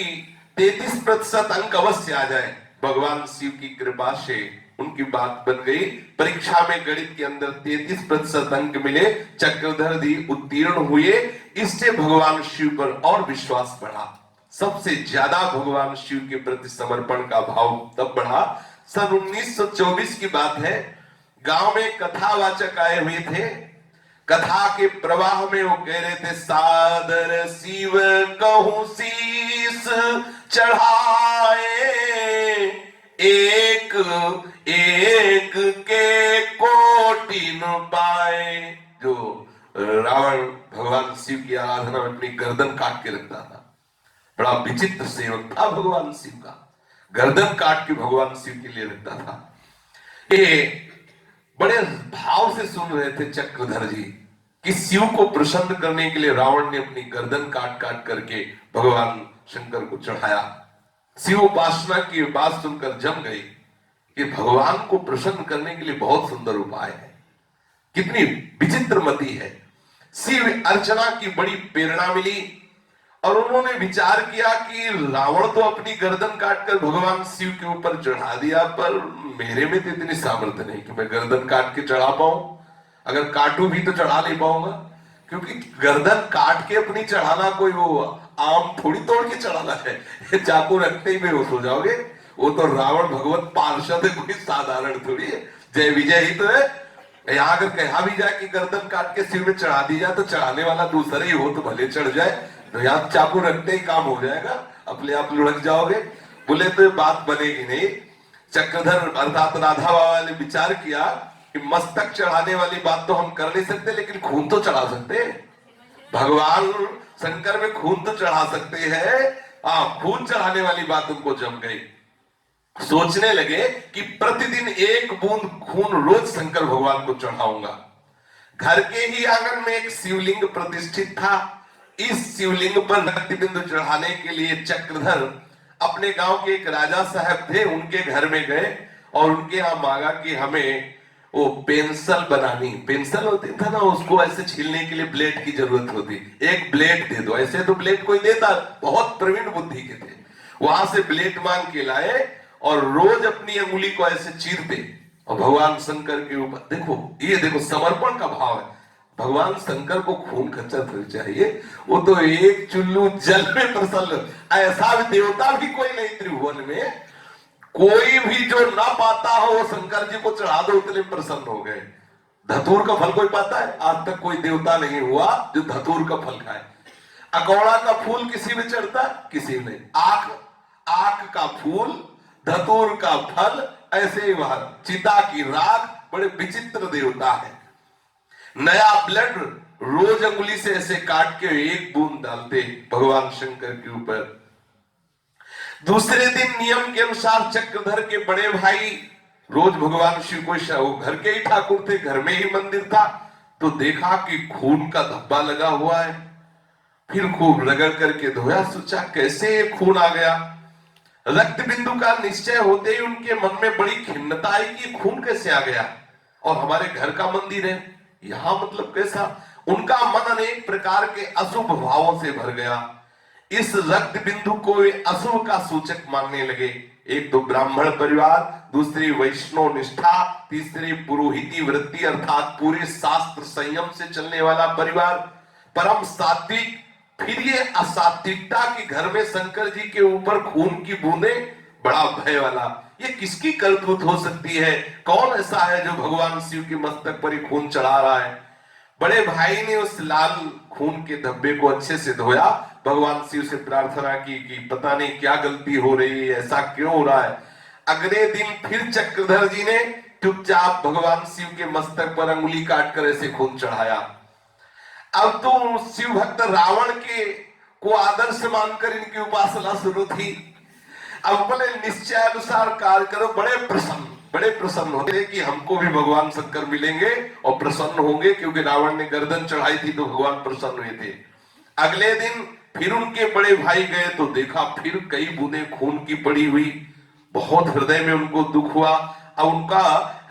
33% अंक अवश्य आ जाए। भगवान शिव की कृपा से उनकी बात बन गई। परीक्षा में गणित के अंदर 33% अंक मिले। चक्रधर जी उत्तीर्ण हुए। इससे भगवान शिव पर और विश्वास बढ़ा। सबसे ज्यादा भगवान शिव के प्रति समर्पण का भाव तब बढ़ा। सन 1924 की बात है। गांव में कथावाचक आए हुए थे। कथा के प्रवाह में वो कह रहे थे, सादर शिव कहूं शीस चढ़ाए, एक एक के कोटि न पाए। जो रावण भगवान भगवान शिव की आराधना में अपनी गर्दन काट के रखता था। बड़ा विचित्र सेवक था भगवान शिव का, गर्दन काट के भगवान शिव के लिए रखता था। ये बड़े भाव से सुन रहे थे चक्रधर जी कि शिव को प्रसन्न करने के लिए रावण ने अपनी गर्दन काट काट करके भगवान शंकर को चढ़ाया। शिव उपासना की बात सुनकर जम गई कि भगवान को प्रसन्न करने के लिए बहुत सुंदर उपाय है, कितनी विचित्र मति है। शिव अर्चना की बड़ी प्रेरणा मिली और उन्होंने विचार किया कि रावण तो अपनी गर्दन काटकर भगवान शिव के ऊपर चढ़ा दिया, पर मेरे में तो इतनी सामर्थ्य नहीं कि मैं गर्दन काट के चढ़ा पाऊं। अगर काटू भी तो चढ़ा नहीं पाऊंगा, क्योंकि गर्दन काट के अपनी चढ़ाना कोई वो आम थोड़ी तोड़ के चढ़ाना है, चाकू रखते ही बेहोश हो जाओगे। वो तो रावण भगवत पार्षद है, कोई साधारण थोड़ी है, जय विजय ही तो है। यहाँ अगर कहा भी जाए कि गर्दन काट के सिर में चढ़ा दी जाए तो चढ़ाने वाला दूसरा ही हो तो भले चढ़ जाए, तो यहाँ चाकू रखते ही काम हो जाएगा, अपने आप लुढ़क जाओगे। बोले तो बात बनेगी नहीं। चक्रधर अर्थात राधा बाबा ने विचार किया कि मस्तक चढ़ाने वाली बात तो हम कर नहीं सकते, लेकिन खून तो चढ़ा सकते हैं। भगवान शंकर में खून तो चढ़ा सकते हैं। खून चढ़ाने वाली बात उनको जम गई। सोचने लगे कि प्रतिदिन एक बूंद खून रोज शंकर भगवान को चढ़ाऊंगा। घर के ही आंगन में एक शिवलिंग प्रतिष्ठित था। इस शिवलिंग पर रक्त बिंदु चढ़ाने के लिए चक्रधर अपने गांव के एक राजा साहब थे, उनके घर में गए और उनके यहां मांगा कि हमें वो पेंसिल बनानी। पेंसिल होती था ना, उसको ऐसे छीलने के लिए ब्लेड की जरूरत होती, एक ब्लेड दे दो। ऐसे तो ब्लेड कोई देता, बहुत प्रवीण बुद्धि के थे। वहां से ब्लेड मांग के लाए और रोज अपनी अंगुली को ऐसे चीरते और भगवान शंकर के ऊपर, देखो ये देखो समर्पण का भाव है। भगवान शंकर को खून खच्चर थोड़ी चाहिए, वो तो एक चुल्लू जल में प्रसन्न। ऐसा भी देवता भी कोई नहीं त्रिभुवन में, कोई भी जो ना पाता हो वो शंकर जी को चढ़ा दो, उतने प्रसन्न हो गए। धतूर का फल कोई पाता है? आज तक कोई देवता नहीं हुआ जो धतूर का फल खाए। अकौड़ा का फूल किसी में चढ़ता? किसी में। आक का फूल, धतूर का फल, ऐसे ही वहां चिता की राख, बड़े विचित्र देवता है। नया ब्लड रोज अंगुली से ऐसे काट के एक बूंद डालते भगवान शंकर के ऊपर। दूसरे दिन नियम के अनुसार चक्रधर के बड़े भाई रोज भगवान शिव को, घर के ही ठाकुर थे, घर में ही मंदिर था, तो देखा कि खून का धब्बा लगा हुआ है। फिर खूब रगड़ करके धोया, सोचा कैसे खून आ गया। रक्त बिंदु का निश्चय होते ही उनके मन में बड़ी खिन्नता आई कि खून कैसे आ गया और हमारे घर का मंदिर है, यहां मतलब कैसा। उनका मन अनेक प्रकार के अशुभ भावों से भर गया। इस रक्त बिंदु को वे अशुभ का सूचक मानने लगे। एक तो ब्राह्मण परिवार, दूसरी वैष्णव निष्ठा, तीसरी पुरोहिती वृत्ति अर्थात पूरे शास्त्र संयम से चलने वाला परिवार, परम सात्विक। फिर ये असात्विकता की घर में शंकर जी के ऊपर खून की बूंदे, बड़ा भय वाला। ये किसकी करतूत हो सकती है? कौन ऐसा है जो भगवान शिव के मस्तक पर ही खून चढ़ा रहा है? बड़े भाई ने उस लाल खून के धब्बे को अच्छे से धोया, भगवान शिव से प्रार्थना की कि पता नहीं क्या गलती हो रही है, ऐसा क्यों हो रहा है। अगले दिन फिर चक्रधर जी ने चुपचाप भगवान शिव के मस्तक पर अंगुली काटकर ऐसे खून चढ़ाया। अब तो शिव भक्त रावण के को आदर्श मानकर इनकी उपासना शुरू थी। अब बोले निश्चय अनुसार कार्य करो। बड़े प्रसन्न होते कि हमको भी भगवान शंकर मिलेंगे और प्रसन्न होंगे, क्योंकि रावण ने गर्दन चढ़ाई थी तो भगवान प्रसन्न हुए थे। अगले दिन फिर उनके बड़े भाई गए तो देखा फिर कई बूंदे खून की पड़ी हुई। बहुत हृदय में उनको दुख हुआ। अब उनका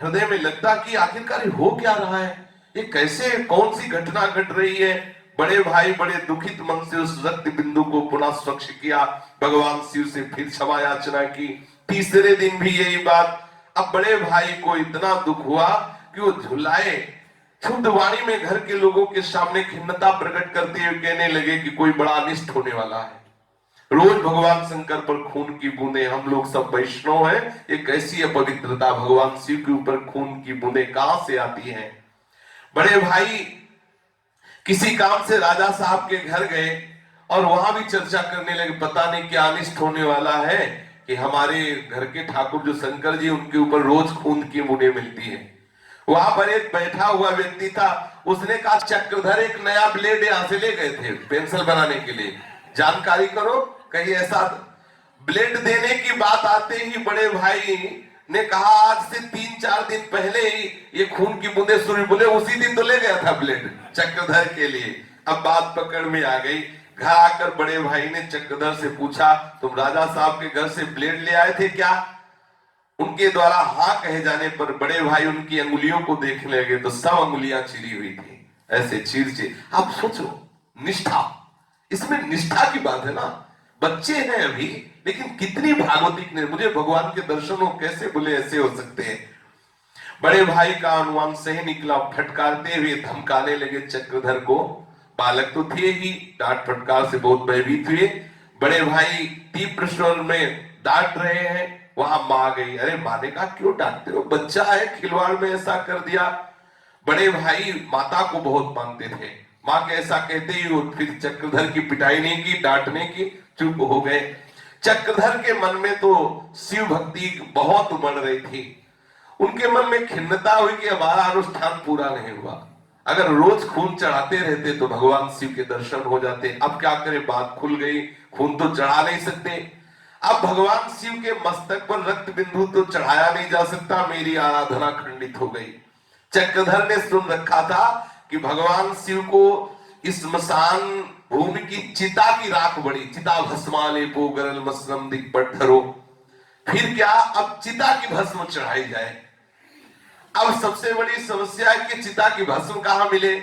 हृदय में लगता कि आखिरकार हो क्या रहा है, ये कैसे, कौन सी घटना घट रही है। बड़े भाई बड़े दुखित मन से उस रक्त बिंदु को पुनः स्वच्छ किया, भगवान शिव से फिर क्षमा याचना की। तीसरे दिन भी यही बात। अब बड़े भाई को इतना दुख हुआ कि वो झुलाए शुद्ध वाणी में घर के लोगों के सामने खिन्नता प्रकट करते हुए कहने लगे कि कोई बड़ा अनिष्ट होने वाला है। रोज भगवान शंकर पर खून की बूंदे, हम लोग सब वैष्णव हैं, ये कैसी अपवित्रता, भगवान शिव के ऊपर खून की बूंदे कहां से आती हैं। बड़े भाई किसी काम से राजा साहब के घर गए और वहां भी चर्चा करने लगे, पता नहीं क्या अनिष्ट होने वाला है कि हमारे घर के ठाकुर जो शंकर जी, उनके ऊपर रोज खून की बूंदें मिलती है। वहां पर एक बैठा हुआ व्यक्ति था, उसने कहा चक्रधर एक नया ब्लेड यहां से ले गए थे पेंसिल बनाने के लिए, जानकारी करो कहीं ऐसा। ब्लेड देने की बात आते ही बड़े भाई ने कहा आज से 3-4 दिन पहले ही ये खून की बूंदे सूर्य बोले उसी दिन तो ले गया था ब्लेड चक्रधर के लिए। अब बात पकड़ में आ गई। घर आकर बड़े भाई ने चक्रधर से पूछा तुम राजा साहब के घर से ब्लेड ले आए थे क्या? उनके द्वारा हाँ कहे जाने पर बड़े भाई उनकी अंगुलियों को देखने लगे तो सब अंगुलियां चिरी हुई थी, ऐसे चीर। आप सोचो निष्ठा, इसमें निष्ठा की बात है ना। बच्चे हैं अभी लेकिन कितनी भागवतिक ने मुझे भगवान के दर्शन हो कैसे बोले ऐसे हो सकते हैं। बड़े भाई का अनुमान सही निकला, फटकारते हुए धमकाने लगे चक्रधर को। बालक तो थे ही, डांट फटकार से बहुत भयभीत हुए। बड़े भाई तीव्र स्वर में डांट रहे हैं, वहां मां आ गई। अरे मां ने कहा क्यों डांटते हो, बच्चा है खिलवाड़ में ऐसा कर दिया। बड़े भाई माता को बहुत मानते थे, मां के ऐसा कहते ही वो फिर चक्रधर की पिटाई नहीं की, डांटने की, चुप हो गए। चक्रधर के मन में तो शिव भक्ति बहुत उमड़ रही थी। उनके मन में खिन्नता हुई कि हमारा अनुष्ठान पूरा नहीं हुआ। अगर रोज खून चढ़ाते रहते तो भगवान शिव के दर्शन हो जाते। अब क्या करें, बात खुल गई, खून तो चढ़ा नहीं सकते। अब भगवान शिव के मस्तक पर रक्त बिंदु तो चढ़ाया नहीं जा सकता, मेरी आराधना खंडित हो गई। चक्रधर ने सुन रखा था कि भगवान शिव को इस स्मशान भूमि की चिता की राख बड़ी, चिता भस्माले पो गरल मसलम दिग्पट धरो। फिर क्या, अब चिता की भस्म चढ़ाई जाए। अब सबसे बड़ी समस्या है कि चिता की भस्म कहां मिले।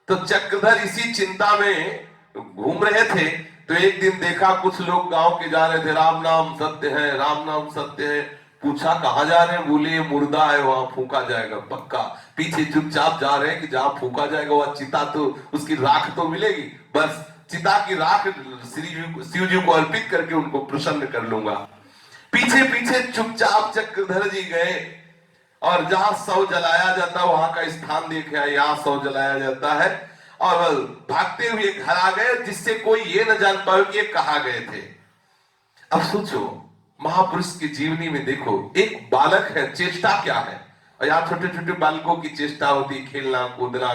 तो चक्रधर इसी चिंता में घूम रहे थे तो एक दिन देखा कुछ लोग गांव के जा रहे थे, राम नाम सत्य है, राम नाम सत्य है। पूछा कहां जा रहे हैं, बोले मुर्दा है वहां फूका जाएगा पक्का। पीछे चुपचाप जा रहे हैं कि जहां फूका जाएगा वह चिता तो उसकी राख तो मिलेगी, बस चिता की राख शिव जी को अर्पित करके उनको प्रसन्न कर लूंगा। पीछे पीछे चुपचाप चक्रधर जी गए और जहां शव जलाया जाता है वहां का स्थान देखा, यहाँ शव जलाया जाता है, और भागते हुए घर आ गए जिससे कोई ये न जान पाए कि ये कहां गए थे। अब सोचो महापुरुष की जीवनी में देखो, एक बालक है, चेष्टा क्या है, और यहाँ छोटे छोटे बालकों की चेष्टा होती, खेलना कूदना।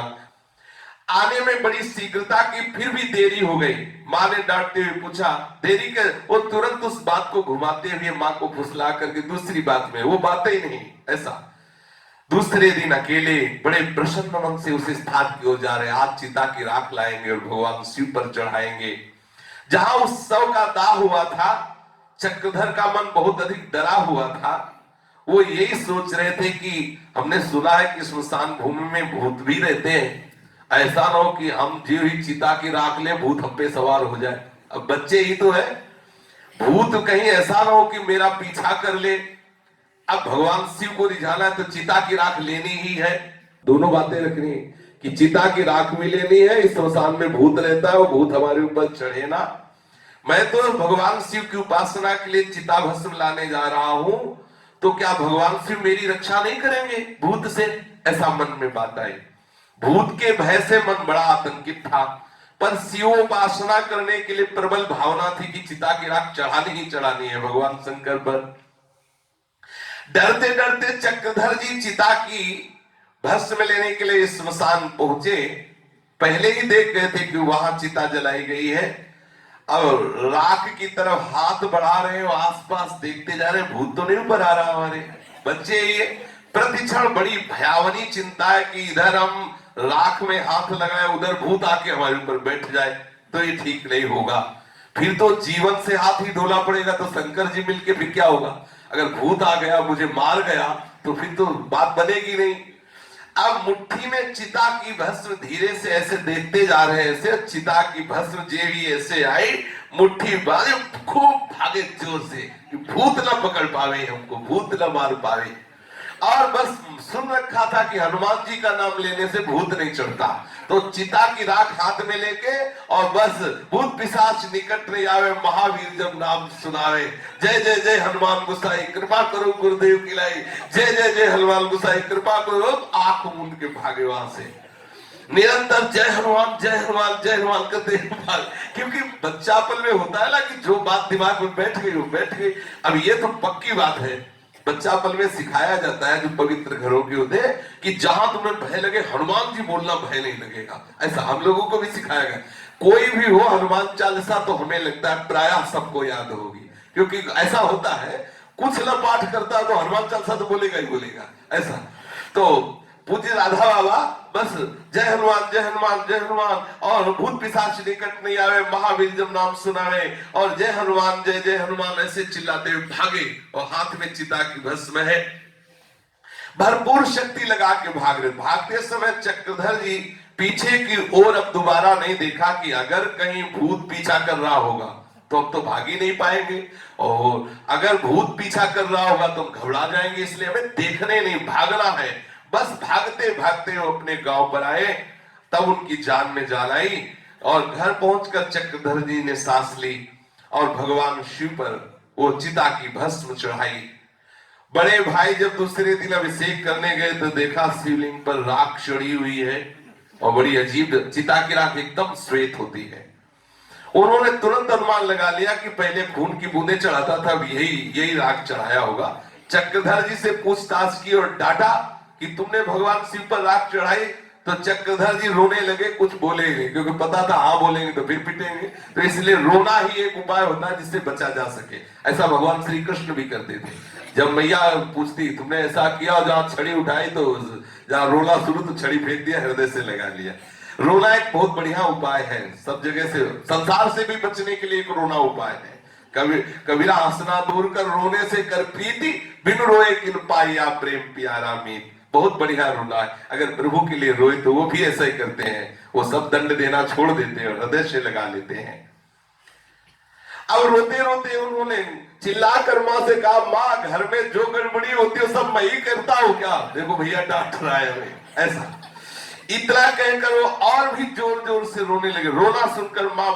आने में बड़ी शीघ्रता की, फिर भी देरी हो गई। माँ ने डांटते हुए पूछा देरी कर, वो तुरंत उस बात को घुमाते हुए माँ को फुसला करके दूसरी बात में, वो बातें ही नहीं ऐसा। दूसरे दिन अकेले बड़े प्रसन्न मन से उस स्थान की ओर जा रहे, आज चिता की राख लाएंगे और भगवान शिव पर चढ़ाएंगे। जहां उस शव का दाह हुआ था, चक्रधर का मन बहुत अधिक डरा हुआ था। वो यही सोच रहे थे कि हमने सुना है कि स्मशान भूमि में भूत भी रहते हैं, ऐसा ना हो कि हम जीव ही चिता की राख ले भूत हम पे सवार हो जाए। अब बच्चे ही तो है, भूत कहीं ऐसा ना हो कि मेरा पीछा कर ले। अब भगवान शिव को रिझाना है तो चिता की राख लेनी ही है। दोनों बातें रखनी है कि चिता की राख भी लेनी है, इस स्मशान में भूत रहता है, वो भूत हमारे ऊपर चढ़े ना। मैं तो भगवान शिव की उपासना के लिए चिता भस्म लाने जा रहा हूं, तो क्या भगवान शिव मेरी रक्षा नहीं करेंगे भूत से? ऐसा मन में बात आई। भूत के भय से मन बड़ा आतंकित था, पर शिव उपासना करने के लिए प्रबल भावना थी कि चिता की राख चढ़ानी ही चढ़ानी है भगवान शंकर पर। डरते डरते चक्रधर जी चिता की भस्म लेने के लिए स्मशान पहुंचे। पहले ही देख गए थे कि वहां चिता जलाई गई है, और राख की तरफ हाथ बढ़ा रहे हो, आसपास देखते जा रहे, भूत तो नहीं ऊपर आ रहा हमारे बच्चे। ये प्रतिक्षण बड़ी भयावनी चिंता है कि इधर हम राख में हाथ लगाए, उधर भूत आके हमारे ऊपर बैठ जाए तो ये ठीक नहीं होगा। फिर तो जीवन से हाथ ही धोना पड़ेगा, तो शंकर जी मिलके फिर क्या होगा? अगर भूत आ गया मुझे मार गया तो फिर तो बात बनेगी नहीं। अब मुट्ठी में चिता की भस्म धीरे से ऐसे देखते जा रहे हैं, ऐसे चिता की भस्म जेवी ऐसे आई, मुट्ठी बाजे, खूब भागे जोर से कि भूत न पकड़ पावे हमको, भूत न मार पावे। और बस सुन रखा था कि हनुमान जी का नाम लेने से भूत नहीं चढ़ता, तो चिता की राख हाथ में लेके और बस भूत पिशाच निकट नहीं आवे, महावीर जब नाम सुनावे, जय जय जय हनुमान गोसाई कृपा करो गुरुदेव की लाई, जय जय जय हनुमान गोसाई कृपा करो। आंख मूंद के भागे वहां से, निरंतर जय हनुमान जय हनुमान जय हनुमान करते भाग। क्योंकि बच्चापन में होता है ना कि जो बात दिमाग में बैठ गई वो बैठ गई। अब ये तो पक्की बात है, बच्चा पल में सिखाया जाता है जो पवित्र घरों के होते हैं कि जहां तुम्हें भय लगे हनुमान जी बोलना, भय नहीं लगेगा। ऐसा हम लोगों को भी सिखाया गया। कोई भी हो हनुमान चालीसा तो हमें लगता है प्रायः सबको याद होगी, क्योंकि ऐसा होता है कुछ न पाठ करता तो हनुमान चालीसा तो बोलेगा ही बोलेगा। ऐसा तो पूज्य राधा बाबा बस जय हनुमान जय हनुमान जय हनुमान, और भूत पिशाच निकट नहीं आवे, महावीर जब नाम सुनावे, और जय हनुमान जय हनुमान ऐसे चिल्लाते हुए भागे, और हाथ में चिता की भस्म है, भरपूर शक्ति लगा के भाग रहे। भागते समय चक्रधर जी पीछे की ओर अब दोबारा नहीं देखा कि अगर कहीं भूत पीछा कर रहा होगा तो अब तो भाग ही नहीं पाएंगे, और अगर भूत पीछा कर रहा होगा तो हम घबरा जाएंगे, इसलिए हमें देखने नहीं भागना है। बस भागते भागते वो अपने गांव पर आए, तब उनकी जान में जान आई, और घर पहुंचकर चक्रधर जी ने सांस ली और भगवान शिव पर वो चिता की भस्म चढ़ाई। बड़े भाई जब दूसरे दिन अभिषेक करने गए तो देखा शिवलिंग पर राख चढ़ी हुई है, और बड़ी अजीब, चिता की राख एकदम श्वेत होती है। उन्होंने तुरंत अनुमान लगा लिया कि पहले खून की बूंदें चढ़ाता था, यही राख चढ़ाया होगा। चक्रधर जी से पूछताछ की और डांटा कि तुमने भगवान शिव पर राख चढ़ाई, तो चक्रधर जी रोने लगे, कुछ बोले नहीं, क्योंकि पता था हाँ बोलेंगे तो फिर पिटेंगे, तो इसलिए रोना ही एक उपाय होता है जिससे बचा जा सके। ऐसा भगवान श्री कृष्ण भी करते थे। जब मैया पूछती तुमने ऐसा किया, जहां छड़ी उठाई तो जहां रोना शुरू तो छड़ी फेंक दिया, हृदय से लगा लिया। रोना एक बहुत बढ़िया उपाय है, सब जगह से, संसार से भी बचने के लिए एक रोना उपाय है। कबीरा हंसना दूर कर रोने से कर प्रीति, बिन रोए किन पाया प्रेम प्यारा मीत। बहुत बढ़िया रोना है। अगर प्रभु के लिए रोए तो वो भी ऐसा ही करते हैं, वो सब दंड देना छोड़ देते हैं और हृदय से लगा लेते हैं। अब रोते रोते उन्होंने चिल्लाकर मां से कहा, मां घर में जो गड़बड़ी होती है सब मैं ही करता हूं क्या? देखो भैया डांट रहा है हमें। ऐसा इतना कहकर वो और भी जोर जोर से रोने लगे। रोना सुनकर मां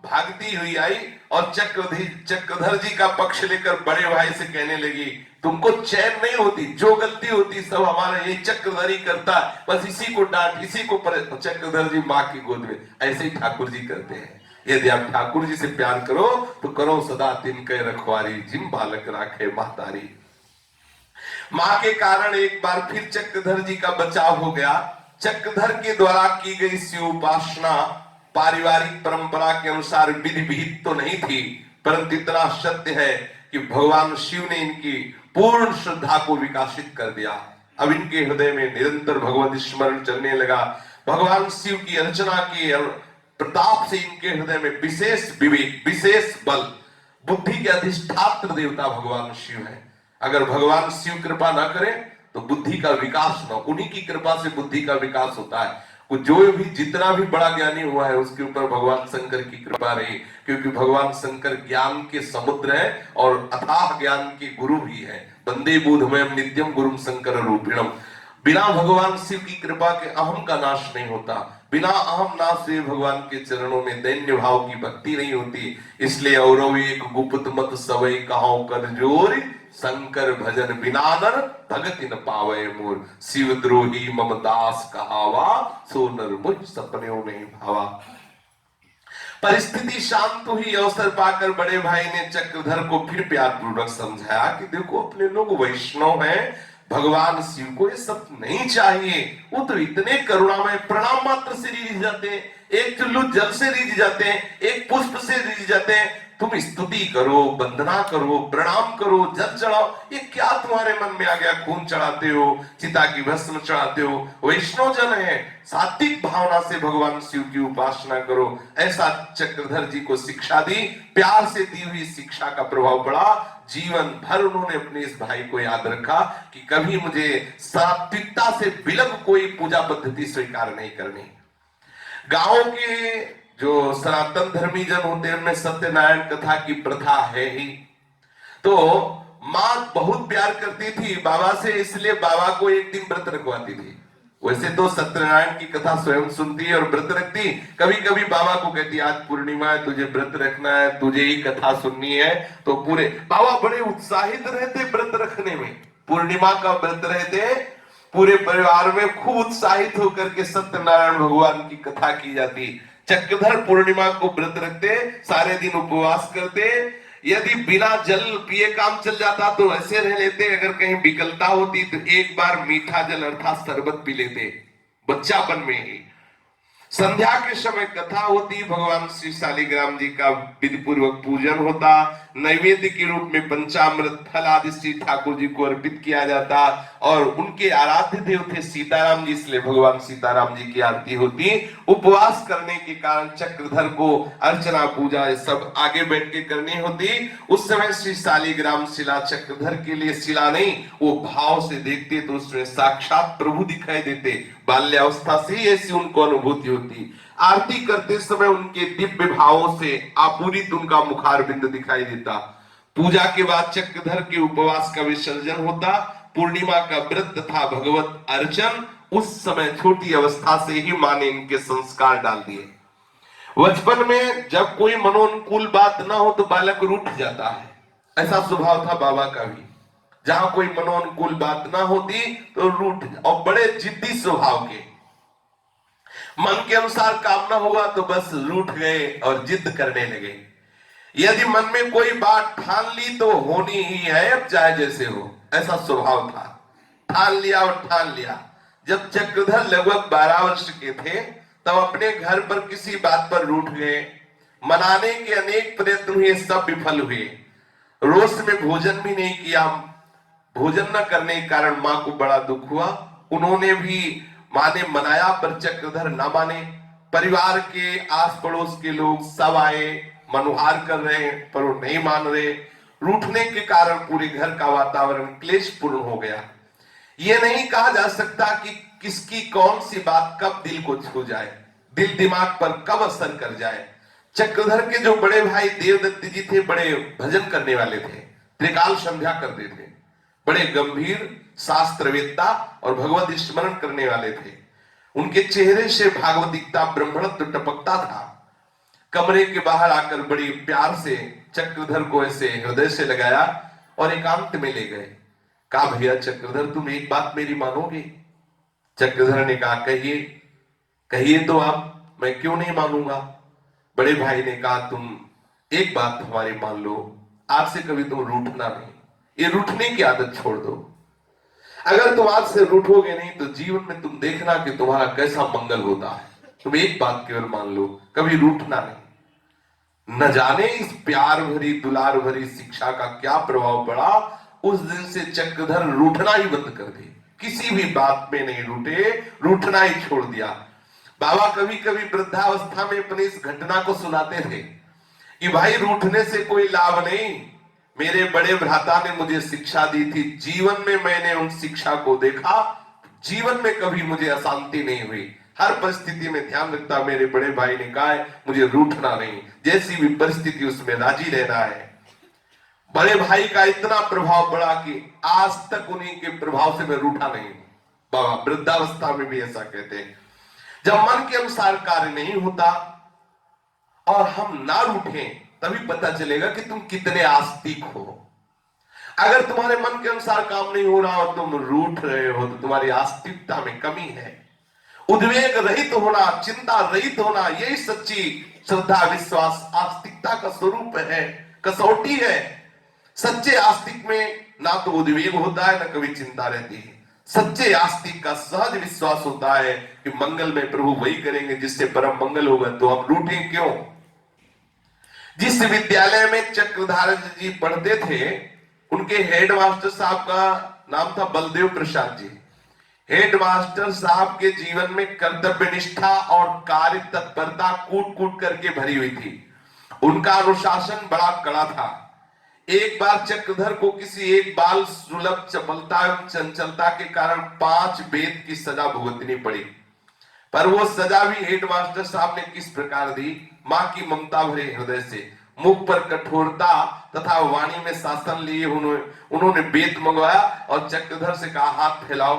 भागती हुई आई और चक्रधर जी का पक्ष लेकर बड़े भाई से कहने लगी, तुमको चैन नहीं होती, जो गलती होती सब हमारा ये चक्रधर ही करता है, बस इसी को डांट, इसी को चक्रधर जी मां की गोद में। ऐसे ही ठाकुर जी करते हैं। यदि आप ठाकुर जी से प्यार करो तो करो सदा तिनके रखवारी, जिम बालक राखे महतारी। मां के कारण एक बार फिर चक्रधर जी का बचाव हो गया। चक्रधर के द्वारा की गई शिव उपासना पारिवारिक परंपरा के अनुसार विधि विहित तो नहीं थी, परंतु इतना सत्य है कि भगवान शिव ने इनकी पूर्ण श्रद्धा को विकसित कर दिया। अब इनके हृदय में निरंतर भगवत स्मरण चलने लगा। भगवान शिव की अर्चना के प्रताप से इनके हृदय में विशेष विवेक, विशेष बल, बुद्धि के अधिष्ठात्र देवता भगवान शिव है। अगर भगवान शिव कृपा ना करें तो बुद्धि का विकास ना, उन्हीं की कृपा से बुद्धि का विकास होता है। जो भी जितना भी बड़ा ज्ञानी हुआ है उसके ऊपर भगवान शंकर की कृपा रही, क्योंकि भगवान शंकर ज्ञान के समुद्र है और अथाह ज्ञान के गुरु भी है। वंदे बोधमयम् नित्यम गुरुम शंकर रूपिणम। बिना भगवान शिव की कृपा के अहम का नाश नहीं होता, बिना अहम नाश से भगवान के चरणों में दैन्य भाव की भक्ति नहीं होती। इसलिए औरव एक गुप्त मत सवै कहां कर जोर, शंकर भजन बिना नर भगति न पावे मोर। शिव द्रोही मम दास कहावा, सो नर मुझ सपने नहीं भावा। परिस्थिति शांत हुई। अवसर पाकर बड़े भाई ने चक्रधर को फिर प्यार पूर्वक समझाया कि देखो अपने लोग वैष्णव हैं, भगवान शिव को ये सब नहीं चाहिए। वो तो इतने करुणामय, प्रणाम मात्र से रिझ जाते हैं, एक चुल्लू जल से रिझ जाते हैं, एक पुष्प से रिझ जाते हैं। तुम स्तुति करो, वंदना करो, प्रणाम करो, जल चढ़ाओ, ये क्या तुम्हारे मन में आ गया? खून चढ़ाते हो, चिता की भस्म चढ़ाते हो। वैष्णव जन है, सात्विक भावना से भगवान शिव की उपासना करो। ऐसा चक्रधर जी को शिक्षा दी। प्यार से दी हुई शिक्षा का प्रभाव पड़ा। जीवन भर उन्होंने अपने इस भाई को याद रखा कि कभी मुझे सात्विकता से विलग कोई पूजा पद्धति स्वीकार नहीं करनी। गांव के जो सनातन धर्मी जन होते हैं उनमें सत्यनारायण कथा की प्रथा है ही। तो मां बहुत प्यार करती थी बाबा से, इसलिए बाबा को एक दिन व्रत रखवाती थी। वैसे तो सत्यनारायण की कथा स्वयं सुनती और व्रत रखती। कभी कभी बाबा को कहती आज पूर्णिमा है, तुझे व्रत रखना है, तुझे ही कथा सुननी है। तो पूरे बाबा बड़े उत्साहित रहते व्रत रखने में। पूर्णिमा का व्रत रहते, पूरे परिवार में खूब उत्साहित होकर के सत्यनारायण भगवान की कथा की जाती। चक्रधर पूर्णिमा को व्रत रखते, सारे दिन उपवास करते, यदि बिना जल पिए काम चल जाता तो ऐसे रह लेते, अगर कहीं विकलता होती तो एक बार मीठा जल अर्थात शरबत पी लेते बच्चापन में ही। संध्या के समय कथा होती, भगवान श्री शालिग्राम जी का विधि पूर्वक पूजन होता, नैवेद्य के रूप में पंचामृत फल आदि श्री ठाकुर जी को अर्पित किया जाता, और उनके आराध्य देव थे सीताराम जी, इसलिए भगवान सीताराम जी की आरती होती। उपवास करने के कारण चक्रधर को अर्चना पूजा ये सब आगे बैठ के करनी होती। उस समय श्री शालिग्राम शिला चक्रधर के लिए शिला नहीं, वो भाव से देखते तो उसमें साक्षात प्रभु दिखाई देते। बाल्यावस्था से ही ऐसी उनको अनुभूति होती। आरती करते समय उनके दिव्य भावों से आपूरित उनका मुखारबिंद दिखाई देता। पूजा के बाद चक्रधर के उपवास का विसर्जन होता। पूर्णिमा का व्रत तथा भगवत अर्चन। उस समय छोटी अवस्था से ही मां ने इनके संस्कार डाल दिए। बचपन में जब कोई मनोनुकूल बात ना हो तो बालक रूठ जाता है, ऐसा स्वभाव था बाबा का भी। जहां कोई मनोनुकूल बात ना होती तो रूठ, और बड़े जिद्दी स्वभाव के, मन के अनुसार काम ना हुआ तो बस रूठ गए और जिद करने लगे। यदि मन में कोई बात ठान ली तो होनी ही है, अब चाहे जैसे हो, ऐसा स्वभाव था। ठान लिया और ठान लिया। जब चक्रधर लगभग 12 वर्ष के थे तब अपने घर पर किसी बात पर रूठ गए। मनाने के अनेक प्रयत्न हुए, सब विफल हुए। रोज में भोजन भी नहीं किया। भोजन न करने के कारण मां को बड़ा दुख हुआ। उन्होंने भी, मां ने मनाया पर चक्रधर ना माने। परिवार के आस पड़ोस के लोग सब आए, मनुहार कर रहे पर वो नहीं मान रहे। रूठने के कारण पूरे घर का वातावरण क्लेशपूर्ण हो गया। ये नहीं कहा जा सकता कि किसकी कौन सी बात कब दिल को छू जाए, दिल दिमाग पर कब असर कर जाए। चक्रधर के जो बड़े भाई देवदत्त जी थे, बड़े भजन करने वाले थे, त्रिकाल संध्या करते थे, बड़े गंभीर शास्त्रवेत्ता और भगवत स्मरण करने वाले थे। उनके चेहरे से भागवतिकता, ब्रह्मणत्व टपकता था। कमरे के बाहर आकर बड़ी प्यार से चक्रधर को ऐसे हृदय से लगाया और एकांत में ले गए। कहा, भैया चक्रधर, तुम एक बात मेरी मानोगे? चक्रधर ने कहा, कहिए। कहिए तो आप, मैं क्यों नहीं मानूंगा। बड़े भाई ने कहा, तुम एक बात हमारी मान लो, आज से कभी तुम रूठना नहीं। ये रूठने की आदत छोड़ दो। अगर तुम आज से रूठोगे नहीं तो जीवन में तुम देखना कि तुम्हारा कैसा मंगल होता है। तुम एक बात केवल मान लो, कभी रूठना नहीं। न जाने इस प्यार भरी, दुलार भरी शिक्षा का क्या प्रभाव पड़ा। उस दिन से चक्रधर रूठना ही बंद कर दे, किसी भी बात में नहीं रूठे, रूठना ही छोड़ दिया। बाबा कभी कभी वृद्धावस्था में अपनी इस घटना को सुनाते थे कि भाई, रूठने से कोई लाभ नहीं। मेरे बड़े भ्राता ने मुझे शिक्षा दी थी, जीवन में मैंने उन शिक्षा को देखा, जीवन में कभी मुझे अशांति नहीं हुई। हर परिस्थिति में ध्यान रखता। मेरे बड़े भाई ने कहा है, मुझे रूठना नहीं, जैसी भी परिस्थिति उसमें राजी रहना है। बड़े भाई का इतना प्रभाव पड़ा कि आज तक उन्हीं के प्रभाव से मैं रूठा नहीं। बाबा वृद्धावस्था में भी ऐसा कहते हैं। जब मन के अनुसार कार्य नहीं होता और हम ना रूठें, तभी पता चलेगा कि तुम कितने आस्तिक हो। अगर तुम्हारे मन के अनुसार काम नहीं हो रहा और तुम रूठ रहे हो तो तुम्हारी आस्तिकता में कमी है। उद्वेग रहित होना, चिंता रहित होना, यही सच्ची श्रद्धा, विश्वास, आस्तिकता का स्वरूप है, कसौटी है। सच्चे आस्तिक में ना तो उद्वेग होता है, ना कभी चिंता रहती है। सच्चे आस्तिक का सहज विश्वास होता है कि मंगल में प्रभु वही करेंगे जिससे परम मंगल होगा, तो हम रूठें क्यों। जिस विद्यालय में चक्रधारी जी पढ़ते थे, उनके हेडमास्टर साहब का नाम था बलदेव प्रसाद जी। हेडमास्टर साहब के जीवन में कर्तव्य निष्ठा और कार्य तत्परता कूट कूट करके भरी हुई थी। उनका अनुशासन बड़ा कड़ा था। एक बार चक्रधर को किसी एक बाल सुलभ चपलता एवं चंचलता के कारण 5 वेद की सजा भुगतनी पड़ी। पर वो सजा भी हेडमास्टर साहब ने किस प्रकार दी। मां की ममता भरे हृदय से, मुख पर कठोरता तथा वाणी में शासन लिए उन्होंने वेद मंगवाया और चक्रधर से कहा, हाथ फैलाओ।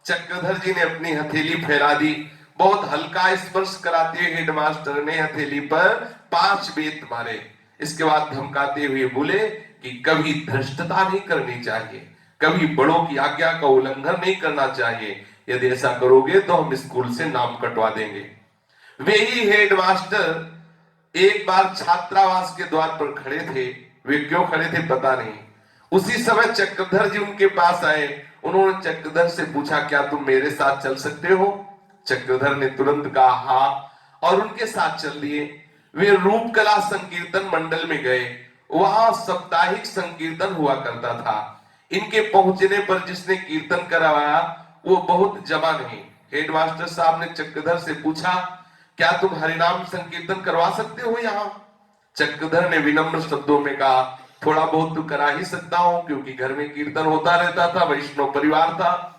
चक्रधर जी ने अपनी हथेली फैला दी। बहुत हल्का स्पर्श कराते हुए हेडमास्टर ने हथेली पर 5 वेद मारे। इसके बाद धमकाते हुए बोले कि कभी धृष्टता नहीं करनी चाहिए, कभी बड़ों की आज्ञा का उल्लंघन नहीं करना चाहिए। यदि ऐसा करोगे तो हम स्कूल से नाम कटवा देंगे। वे ही हेडमास्टर एक बार छात्रावास के द्वार पर खड़े थे। वे क्यों खड़े थे पता नहीं। उसी समय चक्रधर जी उनके पास आए। उन्होंने चक्रधर से पूछा, क्या तुम मेरे साथ चल सकते हो? चक्रधर ने तुरंत कहा हाँ, और उनके साथ चल दिए। वे रूपकला संकीर्तन मंडल में गए। वहां साप्ताहिक संकीर्तन हुआ करता था। इनके पहुंचने पर जिसने कीर्तन करवाया वो बहुत जमा नहीं। हेडमास्टर साहब ने चक्रधर से पूछा, क्या तुम हरिनाम संकीर्तन करवा सकते हो यहाँ? चक्रधर ने विनम्र शब्दों में कहा, थोड़ा बहुत तो करा ही सकता हूं, क्योंकि घर में कीर्तन होता रहता था, वैष्णव परिवार था।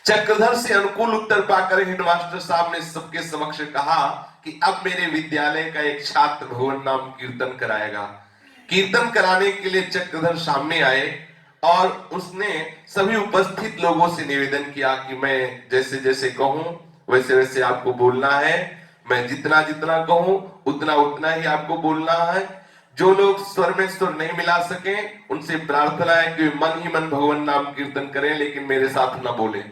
चक्रधर से अनुकूल उत्तर पाकर हेडमास्टर साहब ने सबके समक्ष कहा कि अब मेरे विद्यालय का एक छात्र भगवान नाम कीर्तन कराएगा। कीर्तन कराने के लिए चक्रधर सामने आए और उसने सभी उपस्थित लोगों से निवेदन किया कि मैं जैसे जैसे कहूं वैसे वैसे आपको बोलना है। मैं जितना जितना कहूं उतना उतना ही आपको बोलना है। जो लोग स्वर में स्वर नहीं मिला सके उनसे प्रार्थना है कि मन ही मन भगवान नाम कीर्तन करें, लेकिन मेरे साथ ना बोले,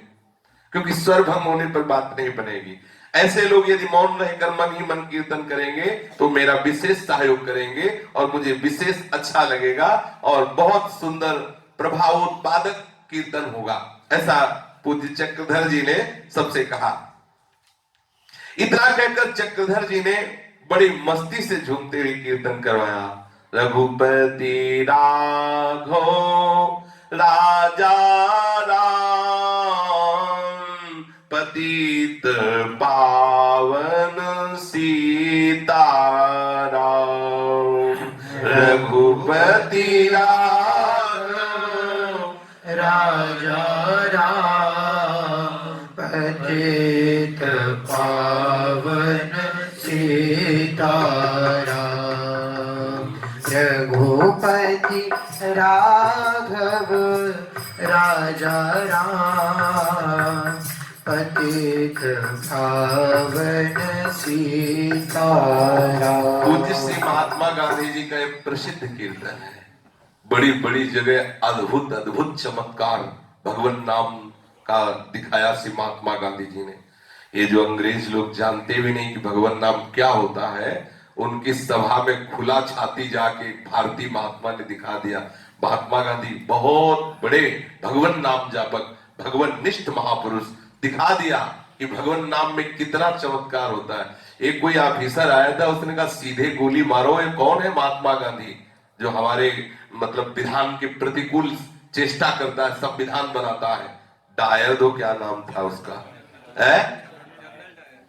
क्योंकि स्वर भंग होने पर बात नहीं बनेगी। ऐसे लोग यदि मौन रहकर मन ही मन कीर्तन करेंगे तो मेरा विशेष सहयोग करेंगे और मुझे विशेष अच्छा लगेगा और बहुत सुंदर प्रभावोत्पादक कीर्तन होगा, ऐसा पूज्य चक्रधर जी ने सबसे कहा। इतना कहकर चक्रधर जी ने बड़ी मस्ती से झूमते हुए कीर्तन करवाया। रघुपति राघव राजा राम, पतित पावन सीताराम। रघुपति राघव राजा राम, पतित पावन सीताराम। रघुपति राघव राजा राम, पतित पावन सीताराम। पूज्य श्री महात्मा गांधी जी का एक प्रसिद्ध कीर्तन है। बड़ी बड़ी जगह अद्भुत अद्भुत चमत्कार भगवान नाम का दिखाया श्री महात्मा गांधी जी ने। ये जो अंग्रेज लोग जानते भी नहीं कि भगवान नाम क्या होता है, उनकी सभा में खुला छाती जाके भारतीय महात्मा ने दिखा दिया। महात्मा गांधी बहुत बड़े भगवान नाम जापक, भगवान निष्ठ महापुरुष, दिखा दिया कि भगवान नाम में कितना चमत्कार होता है। एक कोई ऑफिसर आया था, उसने कहा सीधे गोली मारो। ये कौन है? महात्मा गांधी, जो हमारे मतलब विधान के प्रतिकूल चेष्टा करता है, संविधान बनाता है। डायर दो, क्या नाम था उसका,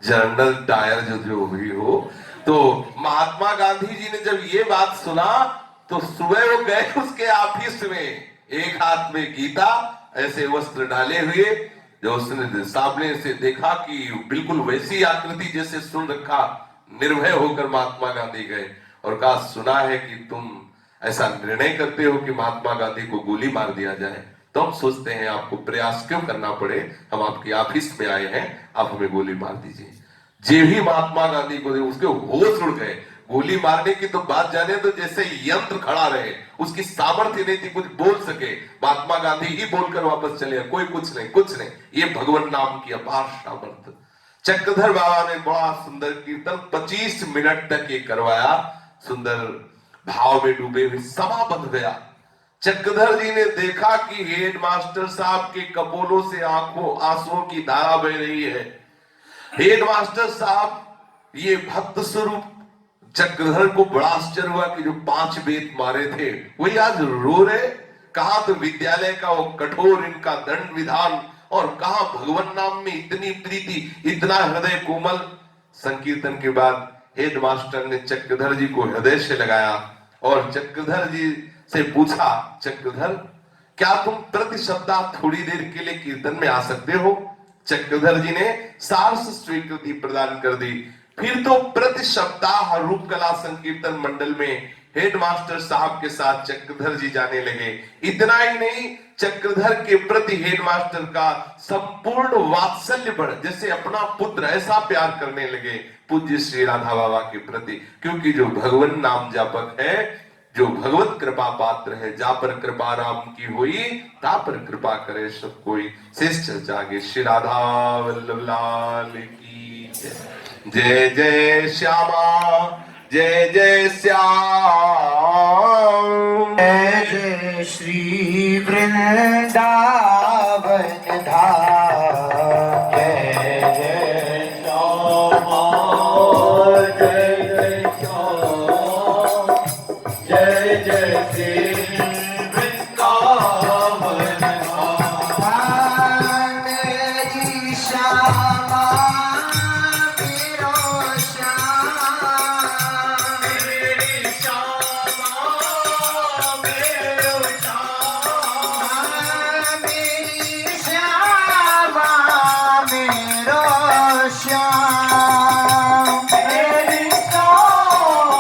जनरल डायर जो हुई हो। तो महात्मा गांधी जी ने जब ये बात सुना तो सुबह वो गए उसके ऑफिस में, एक हाथ में गीता, ऐसे वस्त्र डाले हुए, जो उसने सामने से देखा कि बिल्कुल वैसी आकृति जैसे सुन रखा, निर्भय होकर महात्मा गांधी गए और कहा, सुना है कि तुम ऐसा निर्णय करते हो कि महात्मा गांधी को गोली मार दिया जाए, तो हम सोचते हैं आपको प्रयास क्यों करना पड़े, हम आपके ऑफिस में आए हैं, आप हमें गोली मार दीजिए। जे भी महात्मा गांधी को उसके होश उड़ गए। गोली मारने की तो बात जाने तो जैसे यंत्र खड़ा रहे, उसकी सामर्थ्य नहीं थी कुछ बोल सके। महात्मा गांधी ही बोलकर वापस चले, कोई कुछ नहीं, कुछ नहीं। ये भगवान नाम की अपार सामर्थ्य। चक्रधर बाबा ने बड़ा सुंदर कीर्तन 25 मिनट तक ये करवाया। सुंदर भाव में डूबे हुए सभा बंध गया। चक्रधर जी ने देखा कि हेडमास्टर साहब के कपोलों से आंसुओं की धारा बह रही है। हेडमास्टर साहब ये भक्त स्वरूप, चक्रधर को बड़ा आश्चर्य हुआ कि जो 5 बेत मारे थे वही आज रो रहे। कहा तो विद्यालय का वो कठोर इनका दंड विधान, और कहा भगवान नाम में इतनी प्रीति, इतना हृदय कोमल। संकीर्तन के बाद हेडमास्टर ने चक्रधर जी को हृदय से लगाया और चक्रधर जी से पूछा, चक्रधर क्या तुम प्रति सप्ताह थोड़ी देर के लिए कीर्तन में आ सकते हो? चक्रधर जी ने सार्स स्वीकृति प्रदान कर दी। फिर तो प्रति सप्ताह रूपकला संकीर्तन मंडल में हेडमास्टर साहब के साथ चक्रधर जी जाने लगे। इतना ही नहीं, चक्रधर के प्रति हेडमास्टर का संपूर्ण वात्सल्य बढ़, जैसे अपना पुत्र ऐसा प्यार करने लगे पूज्य श्री राधा बाबा के प्रति। क्योंकि जो भगवान नाम जापक है, जो भगवत कृपा पात्र है, जा पर कृपा राम की हुई, ता पर कृपा करे सब कोई। शेष चर्चा आगे। श्री राधा वल्लभ लाल की जय जय श्यामा जय जय श्याम। जय जय श्री वृंदावन धाम। जय जय श्यामा जय जय श्याम। जय जय श्री वृंदावन धाम। मेरी श्यामा मेरो श्याम। मेरी श्यामा मेरो श्याम। मेरी श्यामा मेरो श्याम। मेरी श्याम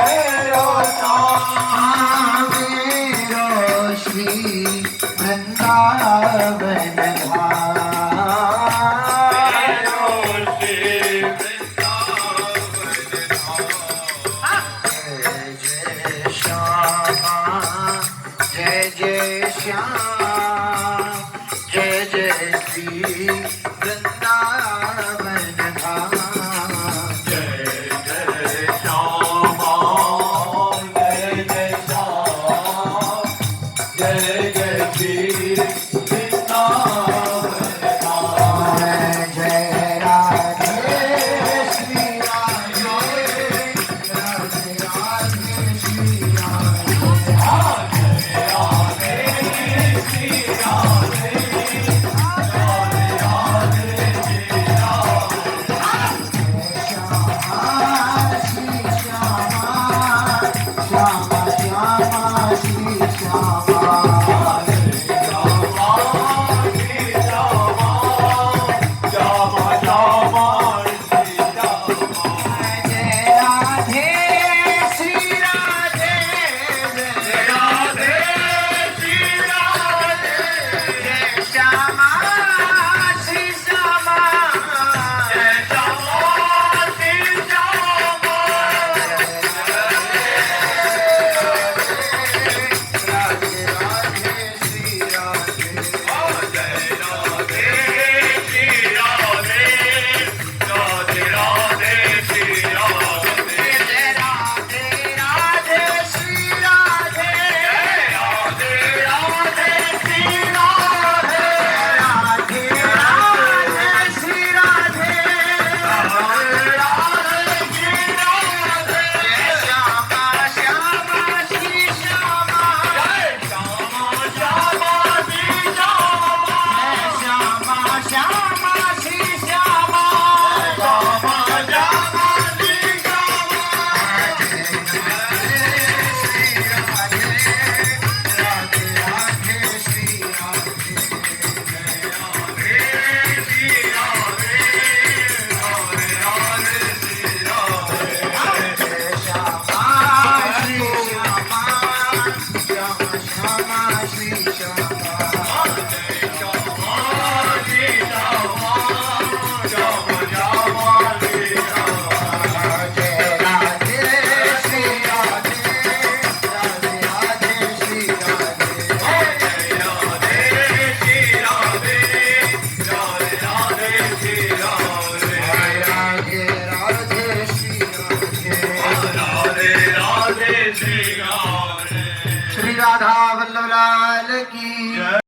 मेरो श्याम। मेरो श्री वृंदावन धाम। जय जय श्याम। जय जय श्री वृंदावन धाम। जय जय श्यामा जय जय श्याम। जय जय श्री वृंदावन धाम। जय राधे श्री राधे राधे राधे श्री राधे। श्री राधा वल्लभ लाल की